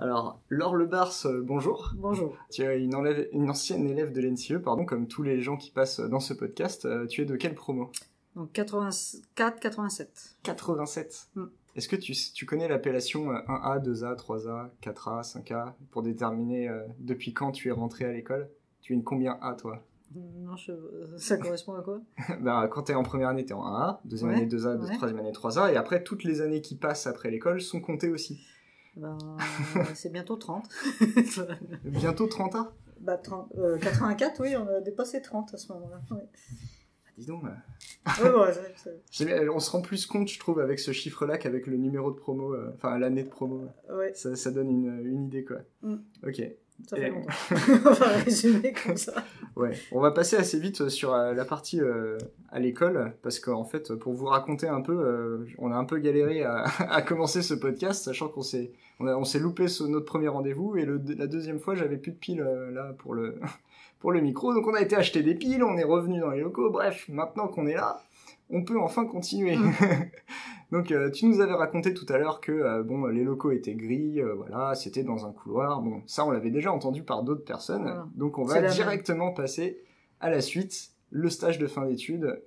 Alors, Laure Lebars, bonjour. Bonjour. Tu es une ancienne élève de l'NCE, comme tous les gens qui passent dans ce podcast. Tu es de quelle promo? Donc 84-87. 87. Est-ce que tu connais l'appellation 1A, 2A, 3A, 4A, 5A pour déterminer depuis quand tu es rentré à l'école? Tu es une combien A, toi? Non, ça correspond à quoi? Quand tu es en première année, tu es en 1A, deuxième année 2A, troisième année 3A, et après, toutes les années qui passent après l'école sont comptées aussi. C'est bientôt 30. Bientôt 30A? 84, oui, on a dépassé 30 à ce moment-là. Ouais. Dis donc. Ouais, on se rend plus compte, je trouve, avec ce chiffre-là qu'avec le numéro de promo, l'année de promo. Ouais. Ça donne une idée, quoi. Ok. Ça fait longtemps. On va résumer comme ça. Ouais. On va passer assez vite sur la partie à l'école, parce qu'en fait, pour vous raconter un peu, on a un peu galéré à commencer ce podcast, sachant qu'on s'est loupé sur notre premier rendez-vous, et la deuxième fois, j'avais plus de piles là pour le micro, donc on a été acheter des piles, on est revenu dans les locaux, bref, maintenant qu'on est là, on peut enfin continuer. Donc tu nous avais raconté tout à l'heure que les locaux étaient gris, voilà, c'était dans un couloir, bon, ça on l'avait déjà entendu par d'autres personnes, voilà. Donc on va directement passer à la suite, le stage de fin d'études,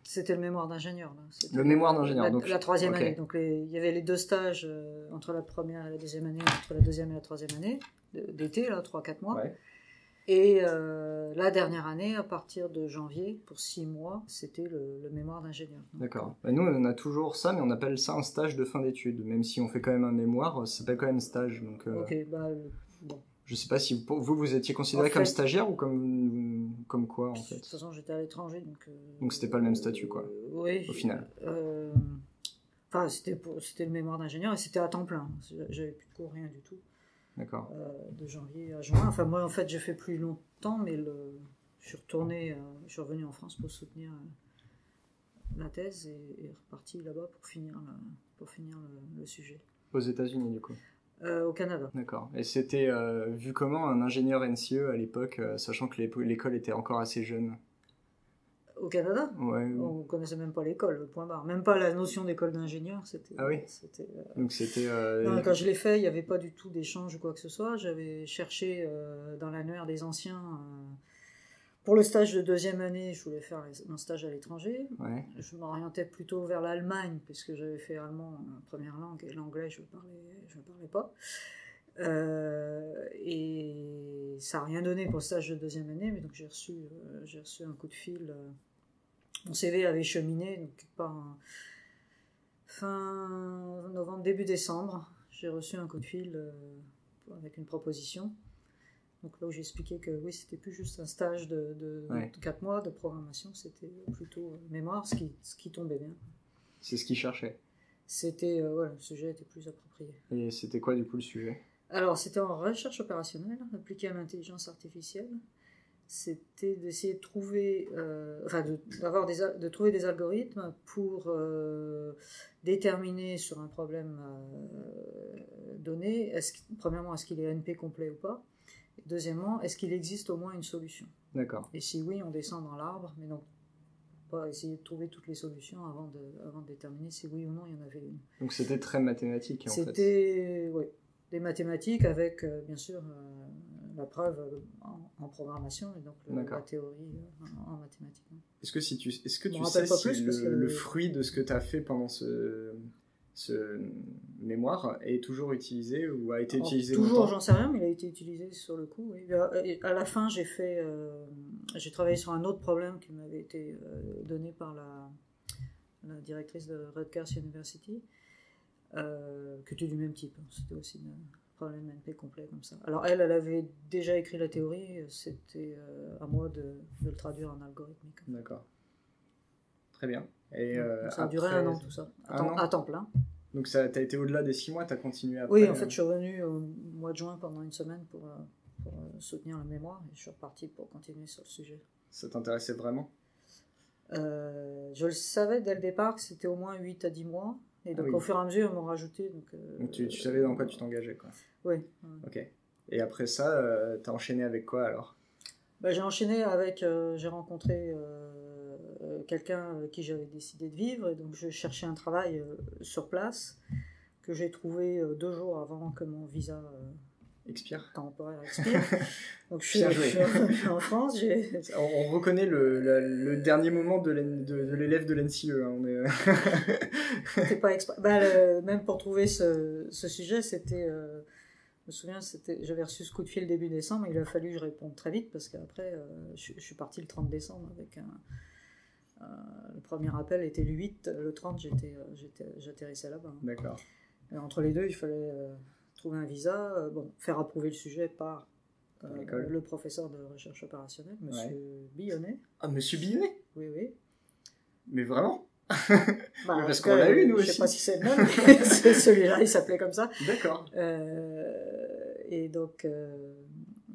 C'était le mémoire d'ingénieur. Le mémoire d'ingénieur. Donc la troisième année. Donc il y avait les deux stages entre la première et la deuxième année, entre la deuxième et la troisième année, d'été, 3-4 mois. Ouais. Et la dernière année, à partir de janvier, pour 6 mois, c'était le mémoire d'ingénieur. D'accord. Nous, on a toujours ça, mais on appelle ça un stage de fin d'études. Même si on fait quand même un mémoire, ça s'appelle quand même stage. Donc, ok, bon. Je sais pas si vous étiez considéré comme stagiaire ou comme quoi, en fait. De toute façon, j'étais à l'étranger, donc c'était pas le même statut, quoi. Oui. Au final. C'était le mémoire d'ingénieur et c'était à temps plein. J'avais plus de cours, rien du tout. D'accord. De janvier à juin. Enfin, moi, en fait, j'ai fait plus longtemps, mais je suis revenu en France pour soutenir la thèse et reparti là-bas pour finir le sujet. Aux États-Unis, du coup? Au Canada. D'accord. Et c'était vu comment un ingénieur NCE à l'époque, sachant que l'école était encore assez jeune? Au Canada? Ouais. On ne connaissait même pas l'école, point barre. Même pas la notion d'école d'ingénieur. Ah oui? Donc c'était... Non, quand je l'ai fait, il n'y avait pas du tout d'échange ou quoi que ce soit. J'avais cherché dans l'annuaire des anciens... pour le stage de deuxième année, je voulais faire mon stage à l'étranger. Ouais. Je m'orientais plutôt vers l'Allemagne, puisque j'avais fait allemand en première langue, et l'anglais, je ne parlais pas. Et ça n'a rien donné pour le stage de deuxième année, mais donc j'ai reçu un coup de fil. Mon CV avait cheminé, donc fin novembre, début décembre, j'ai reçu un coup de fil avec une proposition. Donc là où j'expliquais que oui, c'était plus juste un stage de 4 mois de programmation, c'était plutôt mémoire, ce qui tombait bien. C'est ce qu'ils cherchaient. C'était, le sujet était plus approprié. Et c'était quoi du coup le sujet? Alors c'était en recherche opérationnelle, appliquée à l'intelligence artificielle. C'était d'essayer de trouver, de trouver des algorithmes pour déterminer sur un problème donné, premièrement, est-ce qu'il est NP complet ou pas? Et deuxièmement, est-ce qu'il existe au moins une solution? D'accord. Et si oui, on descend dans l'arbre, mais donc pas essayer de trouver toutes les solutions avant de déterminer si oui ou non il y en avait une. Donc c'était très mathématique en fait. C'était des mathématiques avec bien sûr la preuve en programmation et donc la théorie en mathématiques. Est-ce que tu sais si le fruit de ce que tu as fait pendant ce mémoire est toujours utilisé ou a été utilisé longtemps? Toujours, j'en sais rien, mais il a été utilisé sur le coup. Oui. À la fin, j'ai travaillé sur un autre problème qui m'avait été donné par la directrice de Rutgers University, qui était du même type. C'était aussi un problème NP complet comme ça. Alors elle avait déjà écrit la théorie, c'était à moi de le traduire en algorithmique. D'accord. Très bien. Et ça a duré 1 an tout ça, à temps plein. Donc t'as été au-delà des 6 mois, t'as continué après? Oui, en fait je suis revenu au mois de juin pendant une semaine pour soutenir le mémoire et je suis reparti pour continuer sur le sujet. Ça t'intéressait vraiment? Je le savais dès le départ que c'était au moins 8 à 10 mois et donc au fur et à mesure ils m'ont rajouté. Donc tu savais dans quoi tu t'engageais, quoi. Oui. Ok. Et après ça, t'as enchaîné avec quoi alors? J'ai enchaîné avec, j'ai rencontré quelqu'un avec qui j'avais décidé de vivre et donc je cherchais un travail sur place que j'ai trouvé 2 jours avant que mon visa Expire. temporaire expire. Donc je suis en France. On reconnaît le dernier moment de l'élève de l'NCE. Hein, C'était pas exprès. Même pour trouver ce sujet, c'était... je me souviens, j'avais reçu ce coup de fil début décembre, il a fallu que je réponde très vite parce qu'après, je suis partie le 30 décembre avec le premier appel était le 8, le 30, j'atterrissais là-bas. Hein. D'accord. Et entre les deux, il fallait trouver un visa, faire approuver le sujet par le professeur de recherche opérationnelle, Monsieur Billonnet. Ah, Monsieur Billonnet ? Oui, oui. Mais vraiment ? Parce qu'on l'a eu, nous aussi. Je sais pas si c'est le même, mais celui-là, il s'appelait comme ça. D'accord. Et donc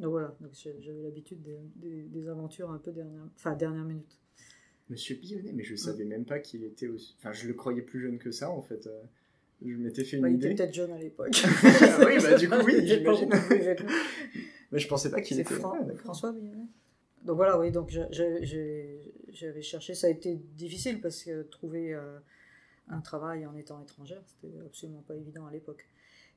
voilà, donc j'avais l'habitude des aventures un peu dernière minute. Monsieur Billonnet, mais je savais même pas qu'il était aussi... Enfin, je le croyais plus jeune que ça, en fait. Je m'étais fait une idée. Il était peut-être jeune à l'époque. Oui, du coup, oui, j'imagine. Mais je pensais pas qu'il était... François Billonnet. Donc voilà, oui, donc j'avais cherché, ça a été difficile parce que trouver un travail en étant étrangère, c'était absolument pas évident à l'époque.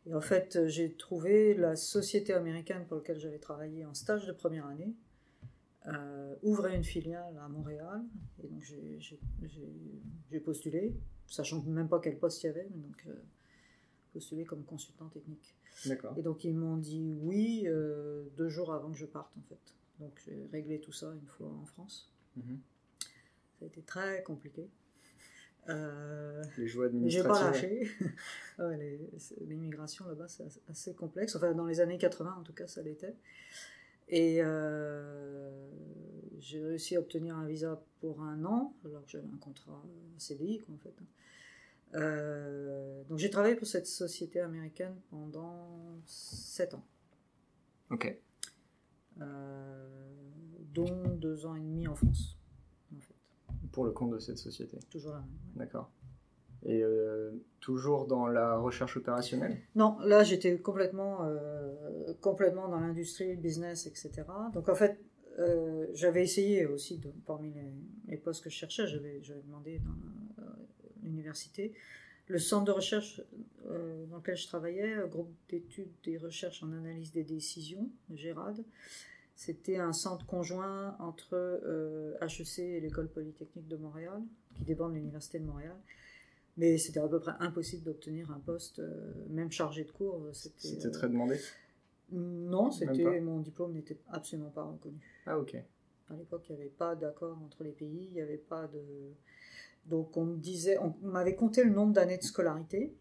Et en fait, j'ai trouvé la société américaine pour laquelle j'avais travaillé en stage de première année, ouvrait une filiale à Montréal, et donc j'ai postulé, sachant même pas quel poste il y avait, mais donc postulé comme consultant technique. D'accord. Et donc ils m'ont dit oui 2 jours avant que je parte en fait. Donc j'ai réglé tout ça une fois en France. Mm-hmm. Ça a été très compliqué. Les joies administratives. Mais j'ai pas lâché. L'immigration là-bas c'est assez complexe. Enfin dans les années 80 en tout cas ça l'était. Et j'ai réussi à obtenir un visa pour 1 an alors que j'avais un contrat CDI quoi, en fait. Donc j'ai travaillé pour cette société américaine pendant 7 ans. Ok. Dont 2 ans et demi en France, en fait. Pour le compte de cette société. Toujours la même. Ouais. D'accord. Et toujours dans la recherche opérationnelle ? Non, là j'étais complètement dans l'industrie, le business, etc. Donc en fait, j'avais essayé aussi, parmi les postes que je cherchais, j'avais demandé dans l'université. Le centre de recherche dans lequel je travaillais, groupe d'études et recherches en analyse des décisions, GERAD, c'était un centre conjoint entre HEC et l'École Polytechnique de Montréal, qui dépend de l'Université de Montréal. Mais c'était à peu près impossible d'obtenir un poste, même chargé de cours. C'était très demandé ? Non, mon diplôme n'était absolument pas reconnu. Ah, ok. À l'époque, il n'y avait pas d'accord entre les pays, il n'y avait pas de... Donc on m'avait compté le nombre d'années de scolarité,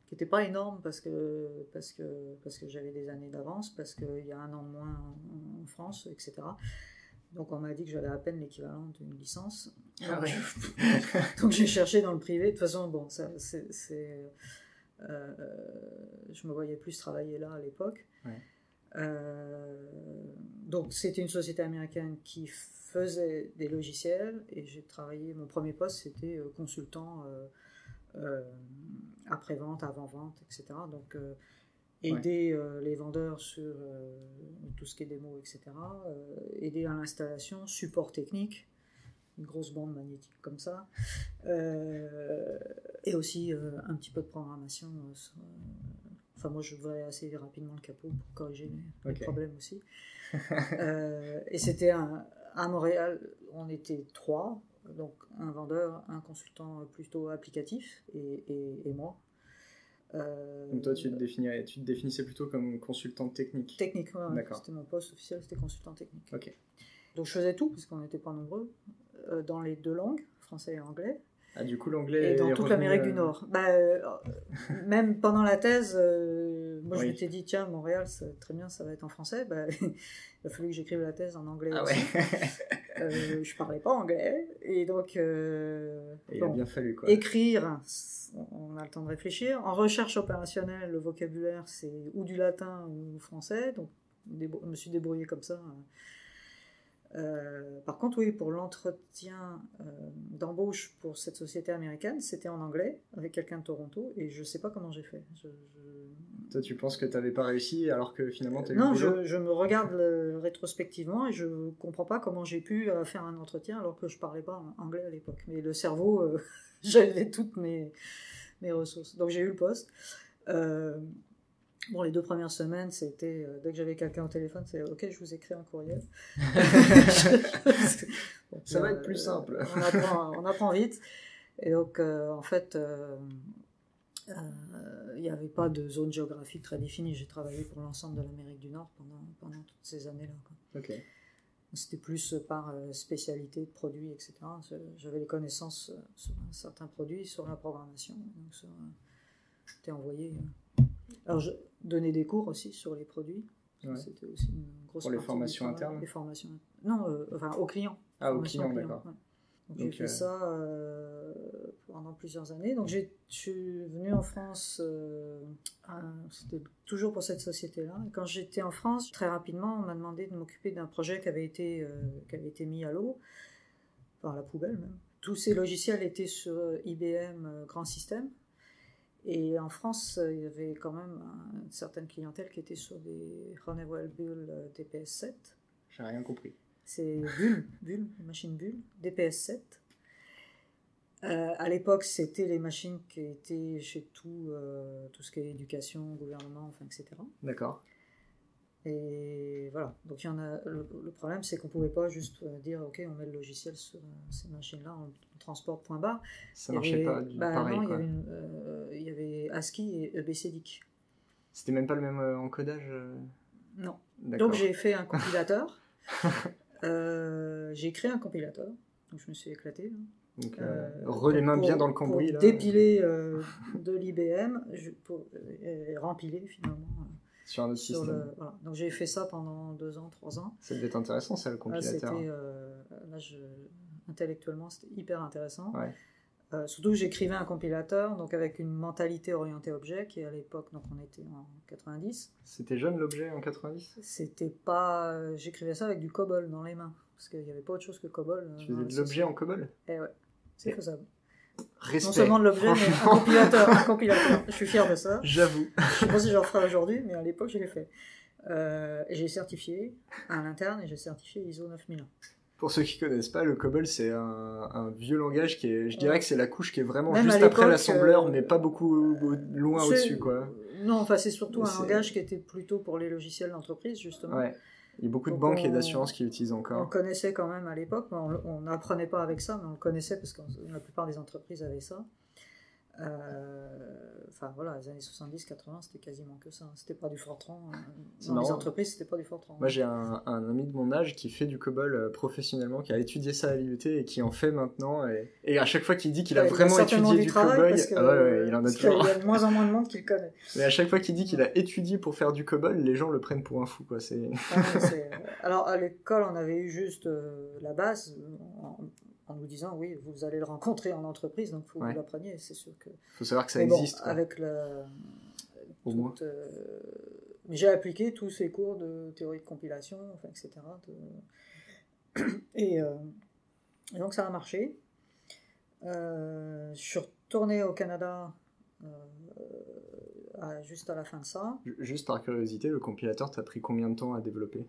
qui n'était pas énorme parce que j'avais des années d'avance, parce qu'il y a 1 an de moins en France, etc. Donc on m'a dit que j'avais à peine l'équivalent d'une licence. Ah ouais. Donc j'ai cherché dans le privé. De toute façon, bon, je me voyais plus travailler là à l'époque. Ouais. Donc c'était une société américaine qui faisait des logiciels et j'ai travaillé, mon premier poste c'était consultant après-vente, avant-vente, etc. Donc aider les vendeurs sur tout ce qui est démo, etc. Aider à l'installation, support technique, une grosse bande magnétique comme ça, et aussi un petit peu de programmation. Enfin, moi, je voudrais assez rapidement le capot pour corriger les problèmes aussi. Et c'était à Montréal, on était 3, donc un vendeur, un consultant plutôt applicatif et moi. Donc toi, tu te définissais plutôt comme consultant technique. Technique, ouais. D'accord. C'était mon poste officiel, c'était consultant technique. Ok. Donc je faisais tout, parce qu'on n'était pas nombreux, dans les 2 langues, français et anglais. Ah, du coup, l'anglais... Et dans toute l'Amérique du Nord. Même pendant la thèse, moi je m'étais dit, tiens, Montréal, c'est très bien, ça va être en français. Il a fallu que j'écrive la thèse en anglais aussi. Ouais. Je parlais pas anglais. Et donc... il a bien fallu, quoi. Écrire, on a le temps de réfléchir. En recherche opérationnelle, le vocabulaire, c'est ou du latin ou français. Donc je me suis débrouillée comme ça. Par contre, oui, pour l'entretien d'embauche pour cette société américaine, c'était en anglais, avec quelqu'un de Toronto, et je ne sais pas comment j'ai fait. Toi, tu penses que tu n'avais pas réussi, alors que finalement, tu as eu non, le boulot ? je me regarde rétrospectivement, et je ne comprends pas comment j'ai pu faire un entretien, alors que je ne parlais pas anglais à l'époque. Mais le cerveau, j'avais toutes mes ressources. Donc j'ai eu le poste. Bon, les 2 premières semaines, c'était dès que j'avais quelqu'un au téléphone, c'est OK, je vous écris un courriel. Bon, ça va être plus simple. On apprend vite. Et donc, en fait, il n'y avait pas de zone géographique très définie. J'ai travaillé pour l'ensemble de l'Amérique du Nord pendant toutes ces années-là, quoi. Ok. C'était plus par spécialité de produits, etc. J'avais les connaissances sur certains produits, sur la programmation. Donc, j'étais envoyé. Alors, je donnais des cours aussi sur les produits. Ouais. C'était aussi une grosse pour les formations internes. Les formations. Non, enfin aux clients. Ah, aux clients, d'accord. Ouais. Donc j'ai fait ça pendant plusieurs années. Donc je suis venue en France, c'était toujours pour cette société-là. Et quand j'étais en France, très rapidement, on m'a demandé de m'occuper d'un projet qui avait été mis à l'eau, enfin à la poubelle même. Tous ces logiciels étaient sur IBM Grand Système. Et en France, il y avait quand même une certaine clientèle qui était sur des Honeywell Bull DPS-7. J'ai rien compris. C'est Bull, machine Bull, DPS-7. À l'époque, c'était les machines qui étaient chez tout ce qui est éducation, gouvernement, enfin, etc. D'accord. Et voilà. Donc, il y en a. Le problème, c'est qu'on ne pouvait pas juste dire OK, on met le logiciel sur ces machines-là, on transporte point barre. Ça marchait pas pareil. Non, quoi. Il y avait ASCII et EBCDIC. C'était même pas le même encodage Non. D'accord. Donc, j'ai fait un compilateur. J'ai créé un compilateur. Donc, je me suis éclaté. Donc, les mains bien dans le cambouis. Pour là. Dépiler de l'IBM et rempiler finalement. Sur un autre système. Voilà. Donc j'ai fait ça pendant 2 ans, 3 ans. Ça devait être intéressant, ça, le compilateur. Intellectuellement, c'était hyper intéressant. Ouais. Surtout que j'écrivais un compilateur, donc avec une mentalité orientée objet, qui à l'époque, donc on était en 90. C'était jeune l'objet en 90 ? C'était pas... J'écrivais ça avec du COBOL dans les mains, parce qu'il n'y avait pas autre chose que COBOL. Tu faisais de l'objet en COBOL ? Eh ouais, c'est faisable. Respect. Non seulement de l'objet, mais un compilateur. Je suis fier de ça. J'avoue. Je sais pas si je le referai aujourd'hui, mais à l'époque, je l'ai fait. J'ai certifié à l'interne et j'ai certifié ISO 9001. Pour ceux qui connaissent pas, le COBOL, c'est un vieux langage qui est, je dirais que c'est la couche qui est vraiment même juste après l'assembleur, mais pas beaucoup loin au-dessus, quoi. Non, enfin, c'est surtout un langage qui était plupôt pour les logiciels d'entreprise, justement. Ouais. Il y a beaucoup de banques et d'assurances qui l'utilisent encore. On le connaissait quand même à l'époque, on n'apprenait pas avec ça, mais on le connaissait parce que la plupart des entreprises avaient ça. Enfin voilà, les années 70-80, c'était quasiment que ça. C'était pas du Fortran. Dans les entreprises, c'était pas du Fortran. Moi, j'ai un ami de mon âge qui fait du COBOL professionnellement, qui a étudié ça à l'IUT et qui en fait maintenant. Et à chaque fois qu'il dit qu'il a vraiment étudié du COBOL, il en a toujours. Il y a de moins en moins de monde qui le connaît. Mais à chaque fois qu'il dit qu'il a étudié pour faire du COBOL, les gens le prennent pour un fou, quoi. Alors à l'école, on avait eu juste la base. En nous disant, oui, vous allez le rencontrer en entreprise, donc il faut que vous l'appreniez, c'est sûr que... Il faut savoir que ça existe. Quoi. Avec Au moins. Mais j'ai appliqué tous ces cours de théorie de compilation, enfin, etc. Et donc ça a marché. Je suis retourné au Canada juste à la fin de ça. Juste par curiosité, le compilateur, t'as pris combien de temps à développer ?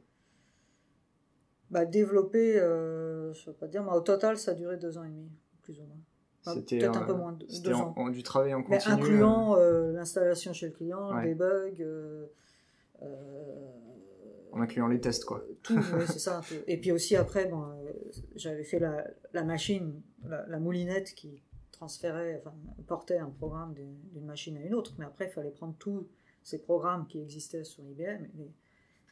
Développer, je ne sais pas dire, mais au total, ça a duré 2 ans et demi, plus ou moins. Enfin, c'était peut-être un peu moins, 2 ans. Du travail en continu. Mais incluant l'installation chez le client, les bugs. En incluant les tests, quoi. Tout, oui, c'est ça. Tout. Et puis aussi, après, j'avais fait la machine, la moulinette qui portait un programme d'une machine à une autre. Mais après, il fallait prendre tous ces programmes qui existaient sur IBM et les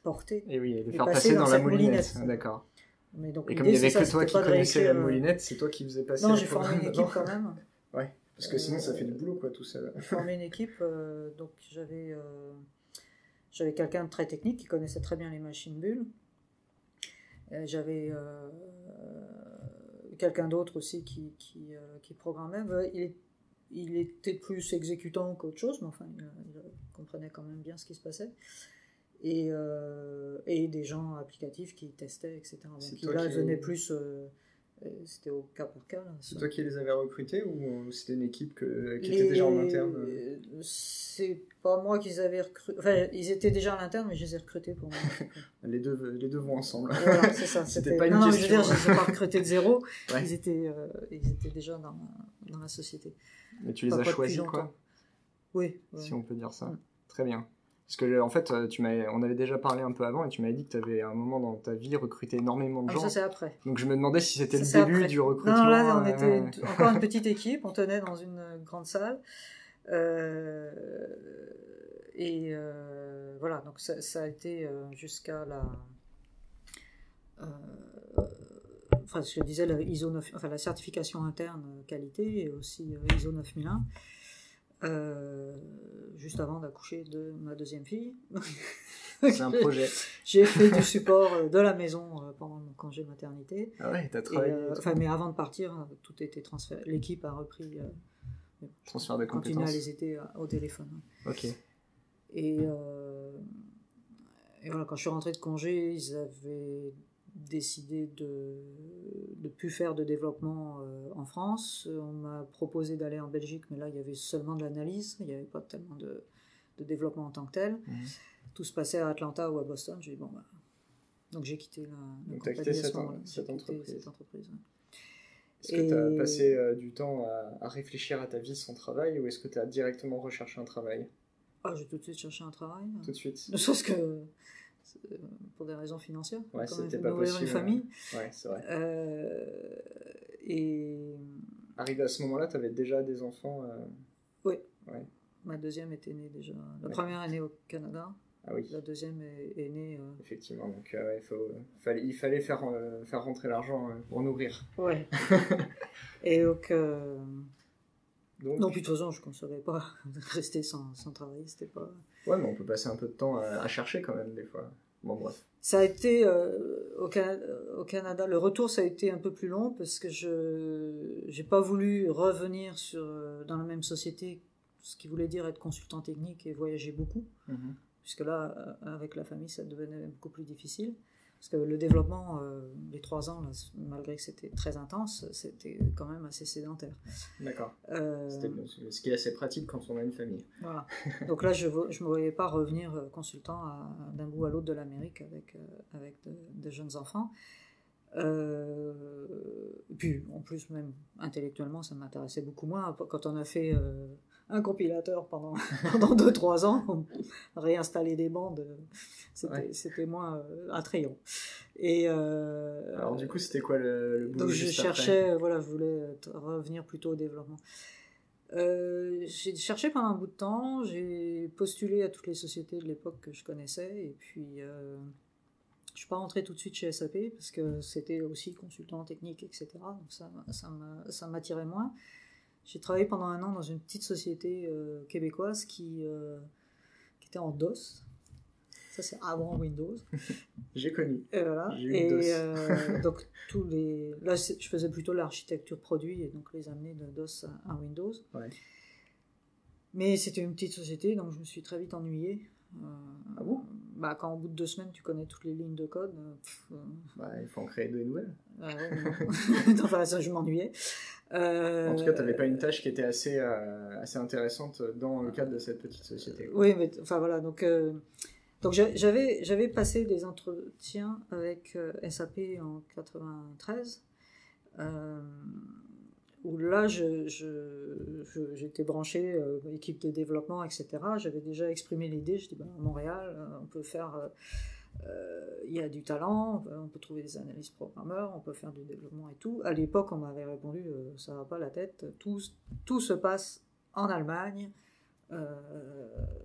porter. Et oui, et les faire passer dans la moulinette. D'accord. Mais donc, et comme il n'y avait que toi qui connaissais la moulinette, c'est toi qui faisais passer. Non, j'ai formé une équipe quand même. Ouais, parce que sinon ça fait du boulot, quoi, tout seul. J'ai formé une équipe, donc j'avais quelqu'un de très technique qui connaissait très bien les machines bulles. J'avais quelqu'un d'autre aussi qui programmait. Il était plus exécutant qu'autre chose, mais enfin, il comprenait quand même bien ce qui se passait. Et des gens applicatifs qui testaient, etc. Donc là, venait plus... c'était au cas par cas. Là, c'est toi qui les avais recrutés ou c'était une équipe qui était déjà en interne C'est pas moi qui les avais recrutés. Enfin, ils étaient déjà à l'interne, mais je les ai recrutés pour moi. les deux vont ensemble. Voilà, c'est ça. C'était pas une question. Je veux dire, je ne les ai pas recrutés de zéro. Ouais. Ils étaient déjà dans la société. Mais tu les as choisis, quoi ? Oui. Si on peut dire ça. Très bien. Parce que, en fait, on avait déjà parlé un peu avant et tu m'avais dit que tu avais, à un moment dans ta vie, recruté énormément de gens. Ça, c'est après. Donc, je me demandais si c'était le début du recrutement. Non, là, on était encore une petite équipe. On tenait dans une grande salle. Voilà, donc ça a été jusqu'à la... Enfin, je disais, la certification interne qualité et aussi ISO 9001. Juste avant d'accoucher de ma deuxième fille. C'est un projet. J'ai fait du support de la maison pendant mon congé maternité. Ah ouais, t'as travaillé. Mais avant de partir, tout était transféré. L'équipe a repris. Transfert de compétences. Continuer à les aider au téléphone. Ok. Et voilà, quand je suis rentré de congé, ils avaient décidé de ne plus faire de développement en France. On m'a proposé d'aller en Belgique, mais là, il y avait seulement de l'analyse. Il n'y avait pas tellement de développement en tant que tel. Tout se passait à Atlanta ou à Boston. J'ai dit, bon, bah... Donc, j'ai quitté la Donc, tu as quitté cette entreprise. Ouais. Est-ce que tu as passé du temps à réfléchir à ta vie sans travail ou est-ce que tu as directement recherché un travail? J'ai tout de suite cherché un travail. Tout de suite. Ne serait-ce que pour des raisons financières. Ouais, c'était pas possible. Une famille. Ouais, c'est vrai. Et... Arrivé à ce moment-là, tu avais déjà des enfants Oui. Ouais. Ma deuxième était née déjà. La première est née au Canada. Ah oui. La deuxième est née... Effectivement, donc il fallait faire rentrer l'argent pour nourrir. Ouais. Et donc... Non, puis de toute façon, je ne concevais pas rester sans travailler, c'était pas... Ouais, mais on peut passer un peu de temps à chercher quand même, des fois. Bon, bref. Ça a été, au Canada, le retour, ça a été un peu plus long, parce que je n'ai pas voulu revenir dans la même société, ce qui voulait dire être consultant technique et voyager beaucoup, puisque là, avec la famille, ça devenait beaucoup plus difficile. Parce que le développement, les 3 ans, là, malgré que c'était très intense, c'était quand même assez sédentaire. D'accord. Ce qui est assez pratique quand on a une famille. Voilà. Donc là, je ne me voyais pas revenir consultant d'un bout à l'autre de l'Amérique avec de jeunes enfants. Puis, en plus, même intellectuellement, ça m'intéressait beaucoup moins. Quand on a fait un compilateur pendant 2-3 ans, réinstaller des bandes, c'était moins attrayant. Alors du coup, c'était quoi le boulot? Donc je cherchais, je voulais revenir plutôt au développement. J'ai cherché pendant un bout de temps, j'ai postulé à toutes les sociétés de l'époque que je connaissais, et puis je ne suis pas rentrée tout de suite chez SAP, parce que c'était aussi consultant technique, etc. Donc ça m'attirait moins. J'ai travaillé pendant 1 an dans une petite société québécoise qui était en DOS. Ça, c'est avant Windows. J'ai connu. Et voilà. J'ai eu DOS. Donc, là, je faisais plutôt l'architecture produit et donc les amener de DOS à Windows. Ouais. Mais c'était une petite société, donc je me suis très vite ennuyée. Ah bon? Quand au bout de 2 semaines, tu connais toutes les lignes de code. Il faut en créer de nouvelles. Enfin, ça, je m'ennuyais. En tout cas, tu n'avais pas une tâche qui était assez intéressante dans le cadre de cette petite société. Oui, mais enfin voilà, donc j'avais passé des entretiens avec SAP en 93, où là j'étais branché équipe de développement, etc. J'avais déjà exprimé l'idée, je dis à Montréal, on peut faire... il y a du talent, on peut trouver des analystes programmeurs, on peut faire du développement et tout. À l'époque, on m'avait répondu, ça va pas la tête, tout se passe en Allemagne.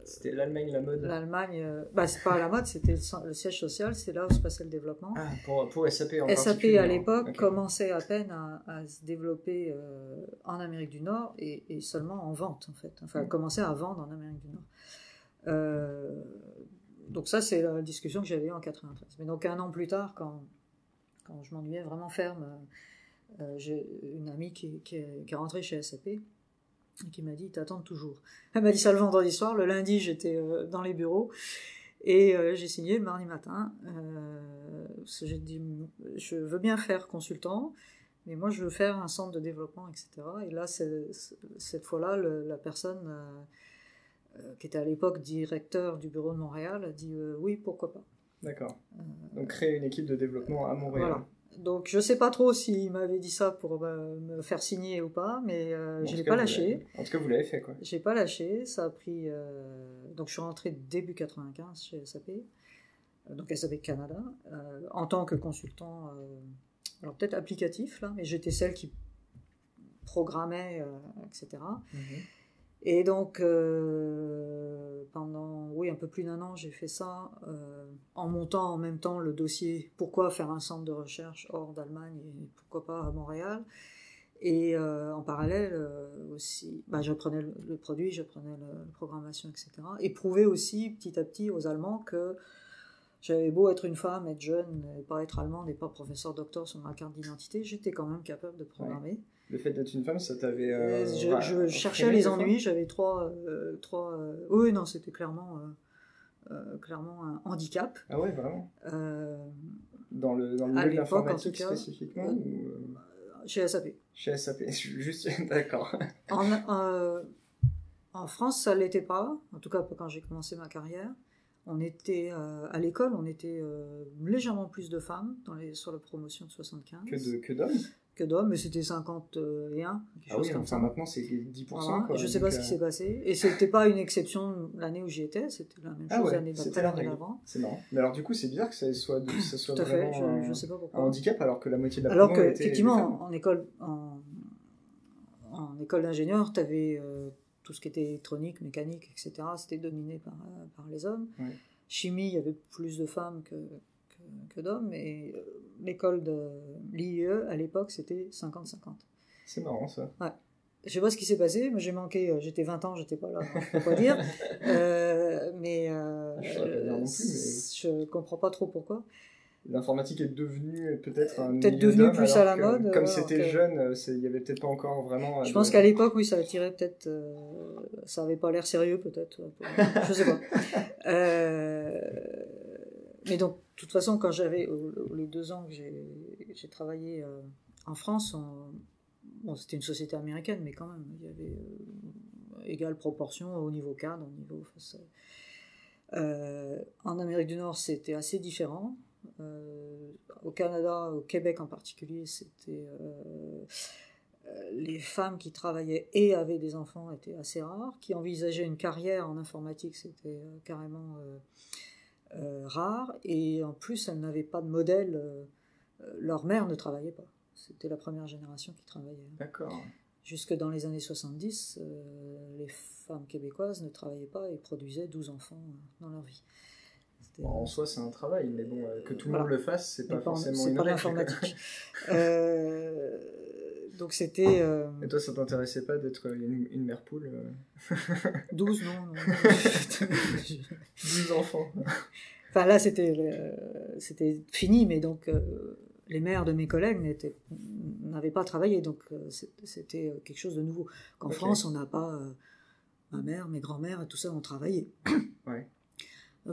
C'était l'Allemagne la mode? L'Allemagne, c'est pas la mode, c'était le siège social, c'est là où se passait le développement. Ah, pour SAP en SAP particulier. à l'époque commençait à peine à se développer en Amérique du Nord et seulement en vente en fait. Enfin, commençait à vendre en Amérique du Nord. Donc ça, c'est la discussion que j'avais eue en 93. Mais donc 1 an plus tard, quand je m'ennuyais vraiment ferme, j'ai une amie qui est rentrée chez SAP et qui m'a dit, t'attends toujours. Elle m'a dit ça le vendredi soir, le lundi j'étais dans les bureaux et j'ai signé le mardi matin. J'ai dit, je veux bien faire consultant, mais moi je veux faire un centre de développement, etc. Et là, cette fois-là, la personne... qui était à l'époque directeur du bureau de Montréal, a dit oui, pourquoi pas. D'accord. Donc créer une équipe de développement à Montréal. Donc je sais pas trop s'il m'avait dit ça pour me faire signer ou pas, mais je l'ai pas lâché. En tout cas, vous l'avez fait, quoi. J'ai pas lâché, ça a pris... Donc je suis rentré début 95 chez SAP, donc SAP Canada, en tant que consultant, alors peut-être applicatif, là, mais j'étais celle qui programmait, etc. Et donc, pendant un peu plus d'1 an, j'ai fait ça, en montant en même temps le dossier « Pourquoi faire un centre de recherche hors d'Allemagne et pourquoi pas à Montréal ?» Et en parallèle aussi, j'apprenais le produit, j'apprenais la programmation, etc. Et prouver aussi petit à petit aux Allemands que j'avais beau être une femme, être jeune, et pas être allemande et pas professeur docteur sur ma carte d'identité, j'étais quand même capable de programmer. Ouais. Le fait d'être une femme, ça t'avait... je cherchais les ennuis, j'avais trois... Oui, non, c'était clairement un handicap. Ah ouais, vraiment dans le milieu de l'informatique spécifiquement ou... Chez SAP. Chez SAP, juste... D'accord. En France, ça ne l'était pas, en tout cas quand j'ai commencé ma carrière. On était, à l'école, on était légèrement plus de femmes sur la promotion de 75. Que d'hommes Que d'hommes, mais c'était 51. Ah oui, enfin maintenant c'est 10%. Voilà. Quoi, je ne sais pas ce qui s'est passé. Et ce n'était pas une exception l'année où j'y étais, c'était la même chose l'année d'après, l'année d'avant. C'est marrant. Mais alors du coup, c'est bizarre que ça soit Tout à vraiment fait, je ne sais pas pourquoi. un handicap alors que la moitié de la promo était des femmes. Effectivement, en école d'ingénieur, tu avais tout ce qui était électronique, mécanique, etc. C'était dominé par les hommes. Ouais. Chimie, il y avait plus de femmes que d'hommes, et l'école de l'IE à l'époque c'était 50-50. C'est marrant ça. Ouais. Je sais pas ce qui s'est passé, mais j'ai manqué, j'étais 20 ans, j'étais pas là, faut pas dire. Mais je comprends pas trop pourquoi. L'informatique est devenue peut-être devenue plus à la mode. Comme c'était jeune, il y avait peut-être pas encore vraiment... Je pense qu'à l'époque, oui, ça attirait peut-être... ça avait pas l'air sérieux, peut-être. Je sais pas. Mais donc, de toute façon, quand j'avais... les 2 ans que j'ai travaillé en France, c'était une société américaine, mais quand même, il y avait égale proportion au niveau cadre, au niveau... en Amérique du Nord, c'était assez différent. Au Canada, au Québec en particulier, c'était les femmes qui travaillaient et avaient des enfants étaient assez rares, qui envisageaient une carrière en informatique, c'était carrément rare, et en plus elles n'avaient pas de modèle, leur mère ne travaillait pas, c'était la première génération qui travaillait. D'accord. Jusque dans les années 70, les femmes québécoises ne travaillaient pas et produisaient 12 enfants dans leur vie. Bon, en soi, c'est un travail, mais bon, que tout le monde le fasse, c'est pas forcément c'est une pas règle. l'informatique. Donc c'était... Et toi, ça t'intéressait pas d'être une mère poule 12, non. 12 enfants. Enfin là, c'était fini, mais donc les mères de mes collègues n'avaient pas travaillé, donc c'était quelque chose de nouveau. Qu'en France, on n'a pas... ma mère, mes grands-mères et tout ça ont travaillé. Ouais.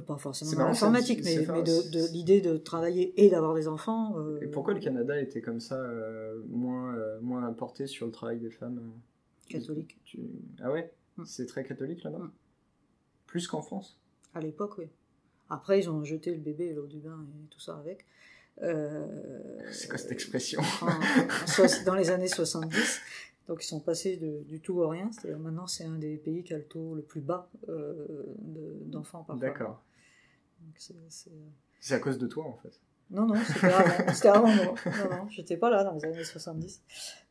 Pas forcément dans l'informatique, mais de l'idée de travailler et d'avoir des enfants. Et pourquoi le Canada était comme ça, moins porté sur le travail des femmes catholique. Ah ouais C'est très catholique là-bas Plus qu'en France À l'époque, oui. Après, ils ont jeté le bébé et l'eau du bain et tout ça avec. C'est quoi cette expression dans les années 70. Donc ils sont passés du tout au rien, c'est-à-dire maintenant c'est un des pays qui a le taux le plus bas d'enfants par femme. D'accord. C'est à cause de toi en fait. Non, c'était avant moi. Non, j'étais pas là dans les années 70.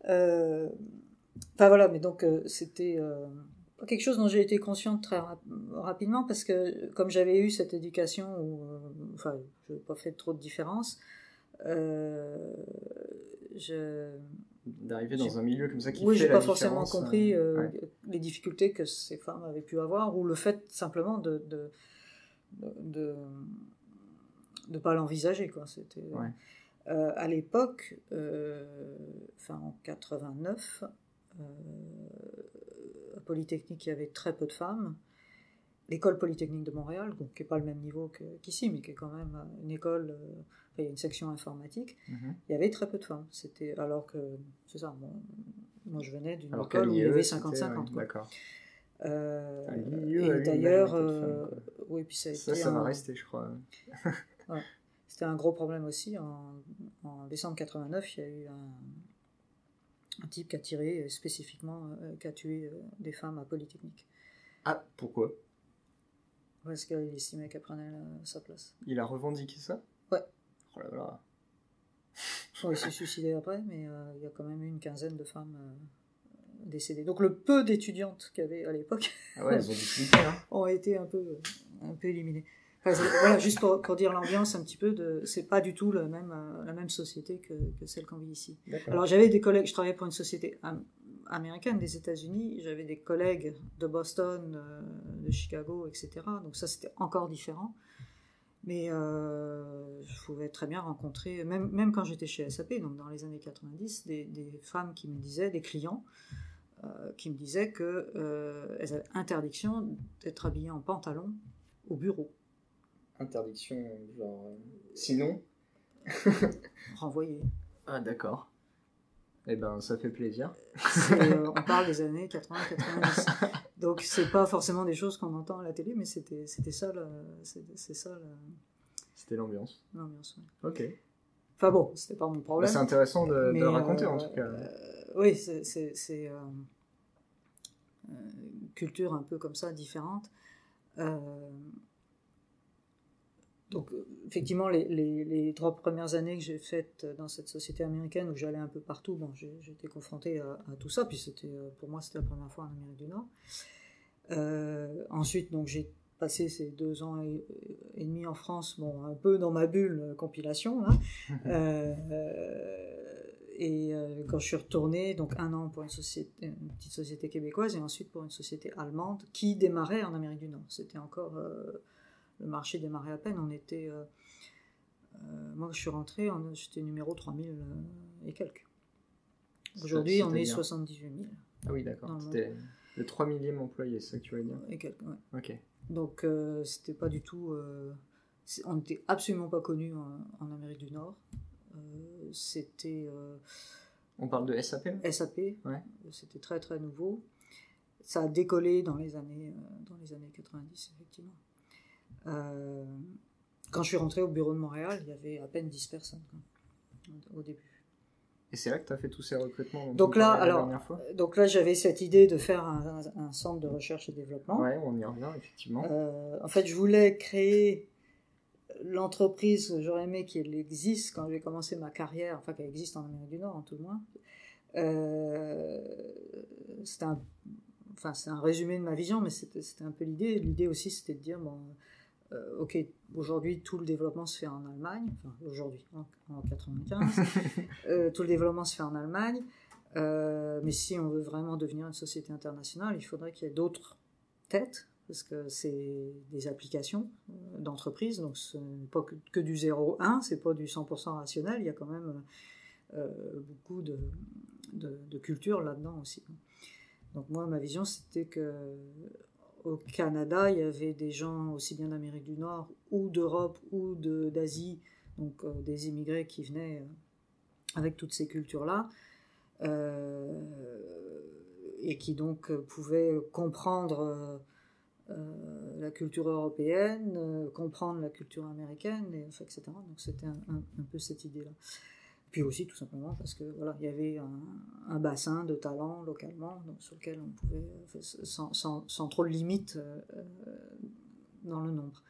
Enfin voilà, mais donc c'était quelque chose dont j'ai été consciente très rapidement parce que comme j'avais eu cette éducation où, enfin, je n'ai pas fait trop de différence, d'arriver dans un milieu comme ça qui oui, fait la différence. Oui, j'ai pas forcément compris les difficultés que ces femmes avaient pu avoir, ou le fait simplement de pas l'envisager, quoi. C'était à l'époque, en 89, à Polytechnique, il y avait très peu de femmes. L'école Polytechnique de Montréal, donc, qui n'est pas le même niveau qu'ici, mais qui est quand même une école, il y a une section informatique, il y avait très peu de femmes. C'était, alors que, c'est ça, moi je venais d'une école où il y avait 50-50. D'accord. Et d'ailleurs, oui, puis ça va rester, je crois. c'était un gros problème aussi. En décembre 89, il y a eu un type qui a tiré spécifiquement, qui a tué des femmes à Polytechnique. Ah, pourquoi? Parce qu'il estimait qu'elle prenait sa place. Il a revendiqué ça? Ouais. Oh là là. Bon, il s'est suicidé après, mais il y a quand même eu une quinzaine de femmes décédées. Donc le peu d'étudiantes qu'il y avait à l'époque Ah ouais, elles ont dû flipper, hein. ont été un peu éliminées. Enfin, voilà, juste pour dire l'ambiance un petit peu, c'est pas du tout la même société que celle qu'on vit ici. D'accord. Alors j'avais des collègues, je travaillais pour une société américaine des États-Unis, j'avais des collègues de Boston, de Chicago, etc. Donc ça c'était encore différent. Mais je pouvais très bien rencontrer, même quand j'étais chez SAP, donc dans les années 90, des femmes qui me disaient, des clients, qui me disaient qu'elles avaient interdiction d'être habillées en pantalon au bureau. Interdiction, genre... Sinon Renvoyées. Ah, d'accord. Eh ben, ça fait plaisir. On parle des années 80-90. Donc, c'est pas forcément des choses qu'on entend à la télé, mais c'était ça, C'était l'ambiance. L'ambiance, ouais. Ok. Enfin bon, c'était pas mon problème. Bah, c'est intéressant de le raconter, en tout cas. Oui, c'est une culture un peu comme ça, différente. Donc, effectivement, les 3 premières années que j'ai faites dans cette société américaine, où j'allais un peu partout, bon, j'ai été confrontée à tout ça, puis pour moi, c'était la première fois en Amérique du Nord. Ensuite, donc, j'ai passé ces 2 ans et demi en France, bon, un peu dans ma bulle compilation, là. Quand je suis retournée, donc 1 an pour une petite société québécoise, et ensuite pour une société allemande qui démarrait en Amérique du Nord. C'était encore... le marché démarrait à peine, on était... moi, je suis rentrée, j'étais numéro 3000 et quelques. Aujourd'hui, on est 78 000. Ah oui, d'accord. C'était le 3 millième employé, c'est ça que tu vas dire? Et quelques, ouais. Ok. Donc, c'était pas du tout... on n'était absolument pas connus en Amérique du Nord. C'était... on parle de SAP? SAP, ouais. C'était très très nouveau. Ça a décollé dans les années 90, effectivement. Quand je suis rentrée au bureau de Montréal, il y avait à peine 10 personnes au début. Et c'est là que tu as fait tous ces recrutements donc là, j'avais cette idée de faire un centre de recherche et développement. Ouais, on y revient, effectivement. En fait, je voulais créer l'entreprise, j'aurais aimé qu'elle existe quand j'ai commencé ma carrière, enfin qu'elle existe en Amérique du Nord, en tout le moins. C'est un résumé de ma vision, mais c'était un peu l'idée. L'idée aussi, c'était de dire, bon, ok, aujourd'hui, tout le développement se fait en Allemagne, enfin, aujourd'hui, en 95, tout le développement se fait en Allemagne, mais si on veut vraiment devenir une société internationale, il faudrait qu'il y ait d'autres têtes, parce que c'est des applications d'entreprise, donc ce n'est pas que du 0-1, c'est pas du 100% rationnel, il y a quand même beaucoup de culture là-dedans aussi. Donc moi, ma vision, c'était que au Canada, il y avait des gens aussi bien d'Amérique du Nord ou d'Europe ou d'Asie, donc des immigrés qui venaient avec toutes ces cultures-là, et qui donc pouvaient comprendre la culture européenne, comprendre la culture américaine, etc. Donc c'était un peu cette idée-là. Puis aussi tout simplement parce que voilà, il y avait un bassin de talents localement, donc, sur lequel on pouvait, sans trop de limites dans le nombre.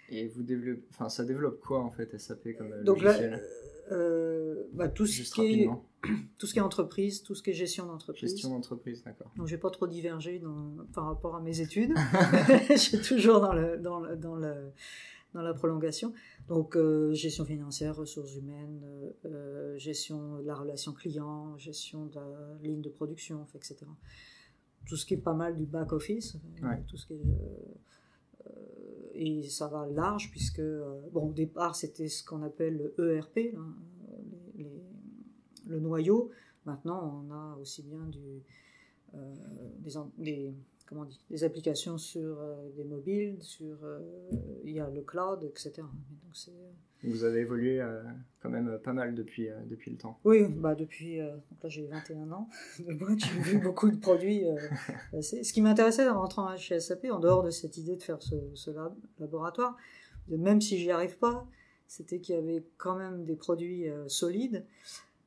Et ça développe quoi en fait SAP comme donc logiciel? Tout ce qui est entreprise, tout ce qui est gestion d'entreprise. Gestion d'entreprise, d'accord. Donc je vais pas trop diverger par rapport à mes études. Je suis toujours dans la prolongation. Donc, gestion financière, ressources humaines, gestion de la relation client, gestion de la ligne de production, etc. Tout ce qui est pas mal du back-office, ouais. Tout ce qui est, et ça va large, puisque, au départ, c'était ce qu'on appelle le ERP, là, le noyau. Maintenant, on a aussi bien des applications sur des mobiles, il y a le cloud, etc. Donc vous avez évolué quand même pas mal depuis le temps. Oui, depuis, donc là j'ai 21 ans, j'ai vu beaucoup de produits. Ce qui m'intéressait en rentrant chez SAP, en dehors de cette idée de faire ce laboratoire, même si j'y arrive pas, c'était qu'il y avait quand même des produits solides,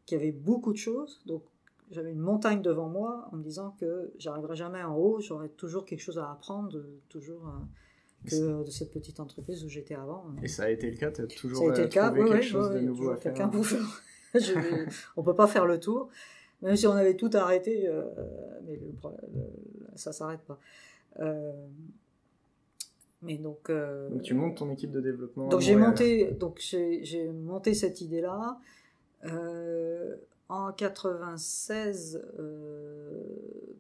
qu'il y avait beaucoup de choses. Donc, j'avais une montagne devant moi en me disant que j'arriverais jamais en haut, j'aurais toujours quelque chose à apprendre, toujours que de cette petite entreprise où j'étais avant. Et ça a été le cas, tu as toujours Ça a été le cas, trouvé quelque chose de nouveau à faire. Quelqu'un pour faire. On peut pas faire le tour, même si on avait tout arrêté, mais ça s'arrête pas. Mais donc tu montes ton équipe de développement. Donc j'ai monté cette idée-là. En 96,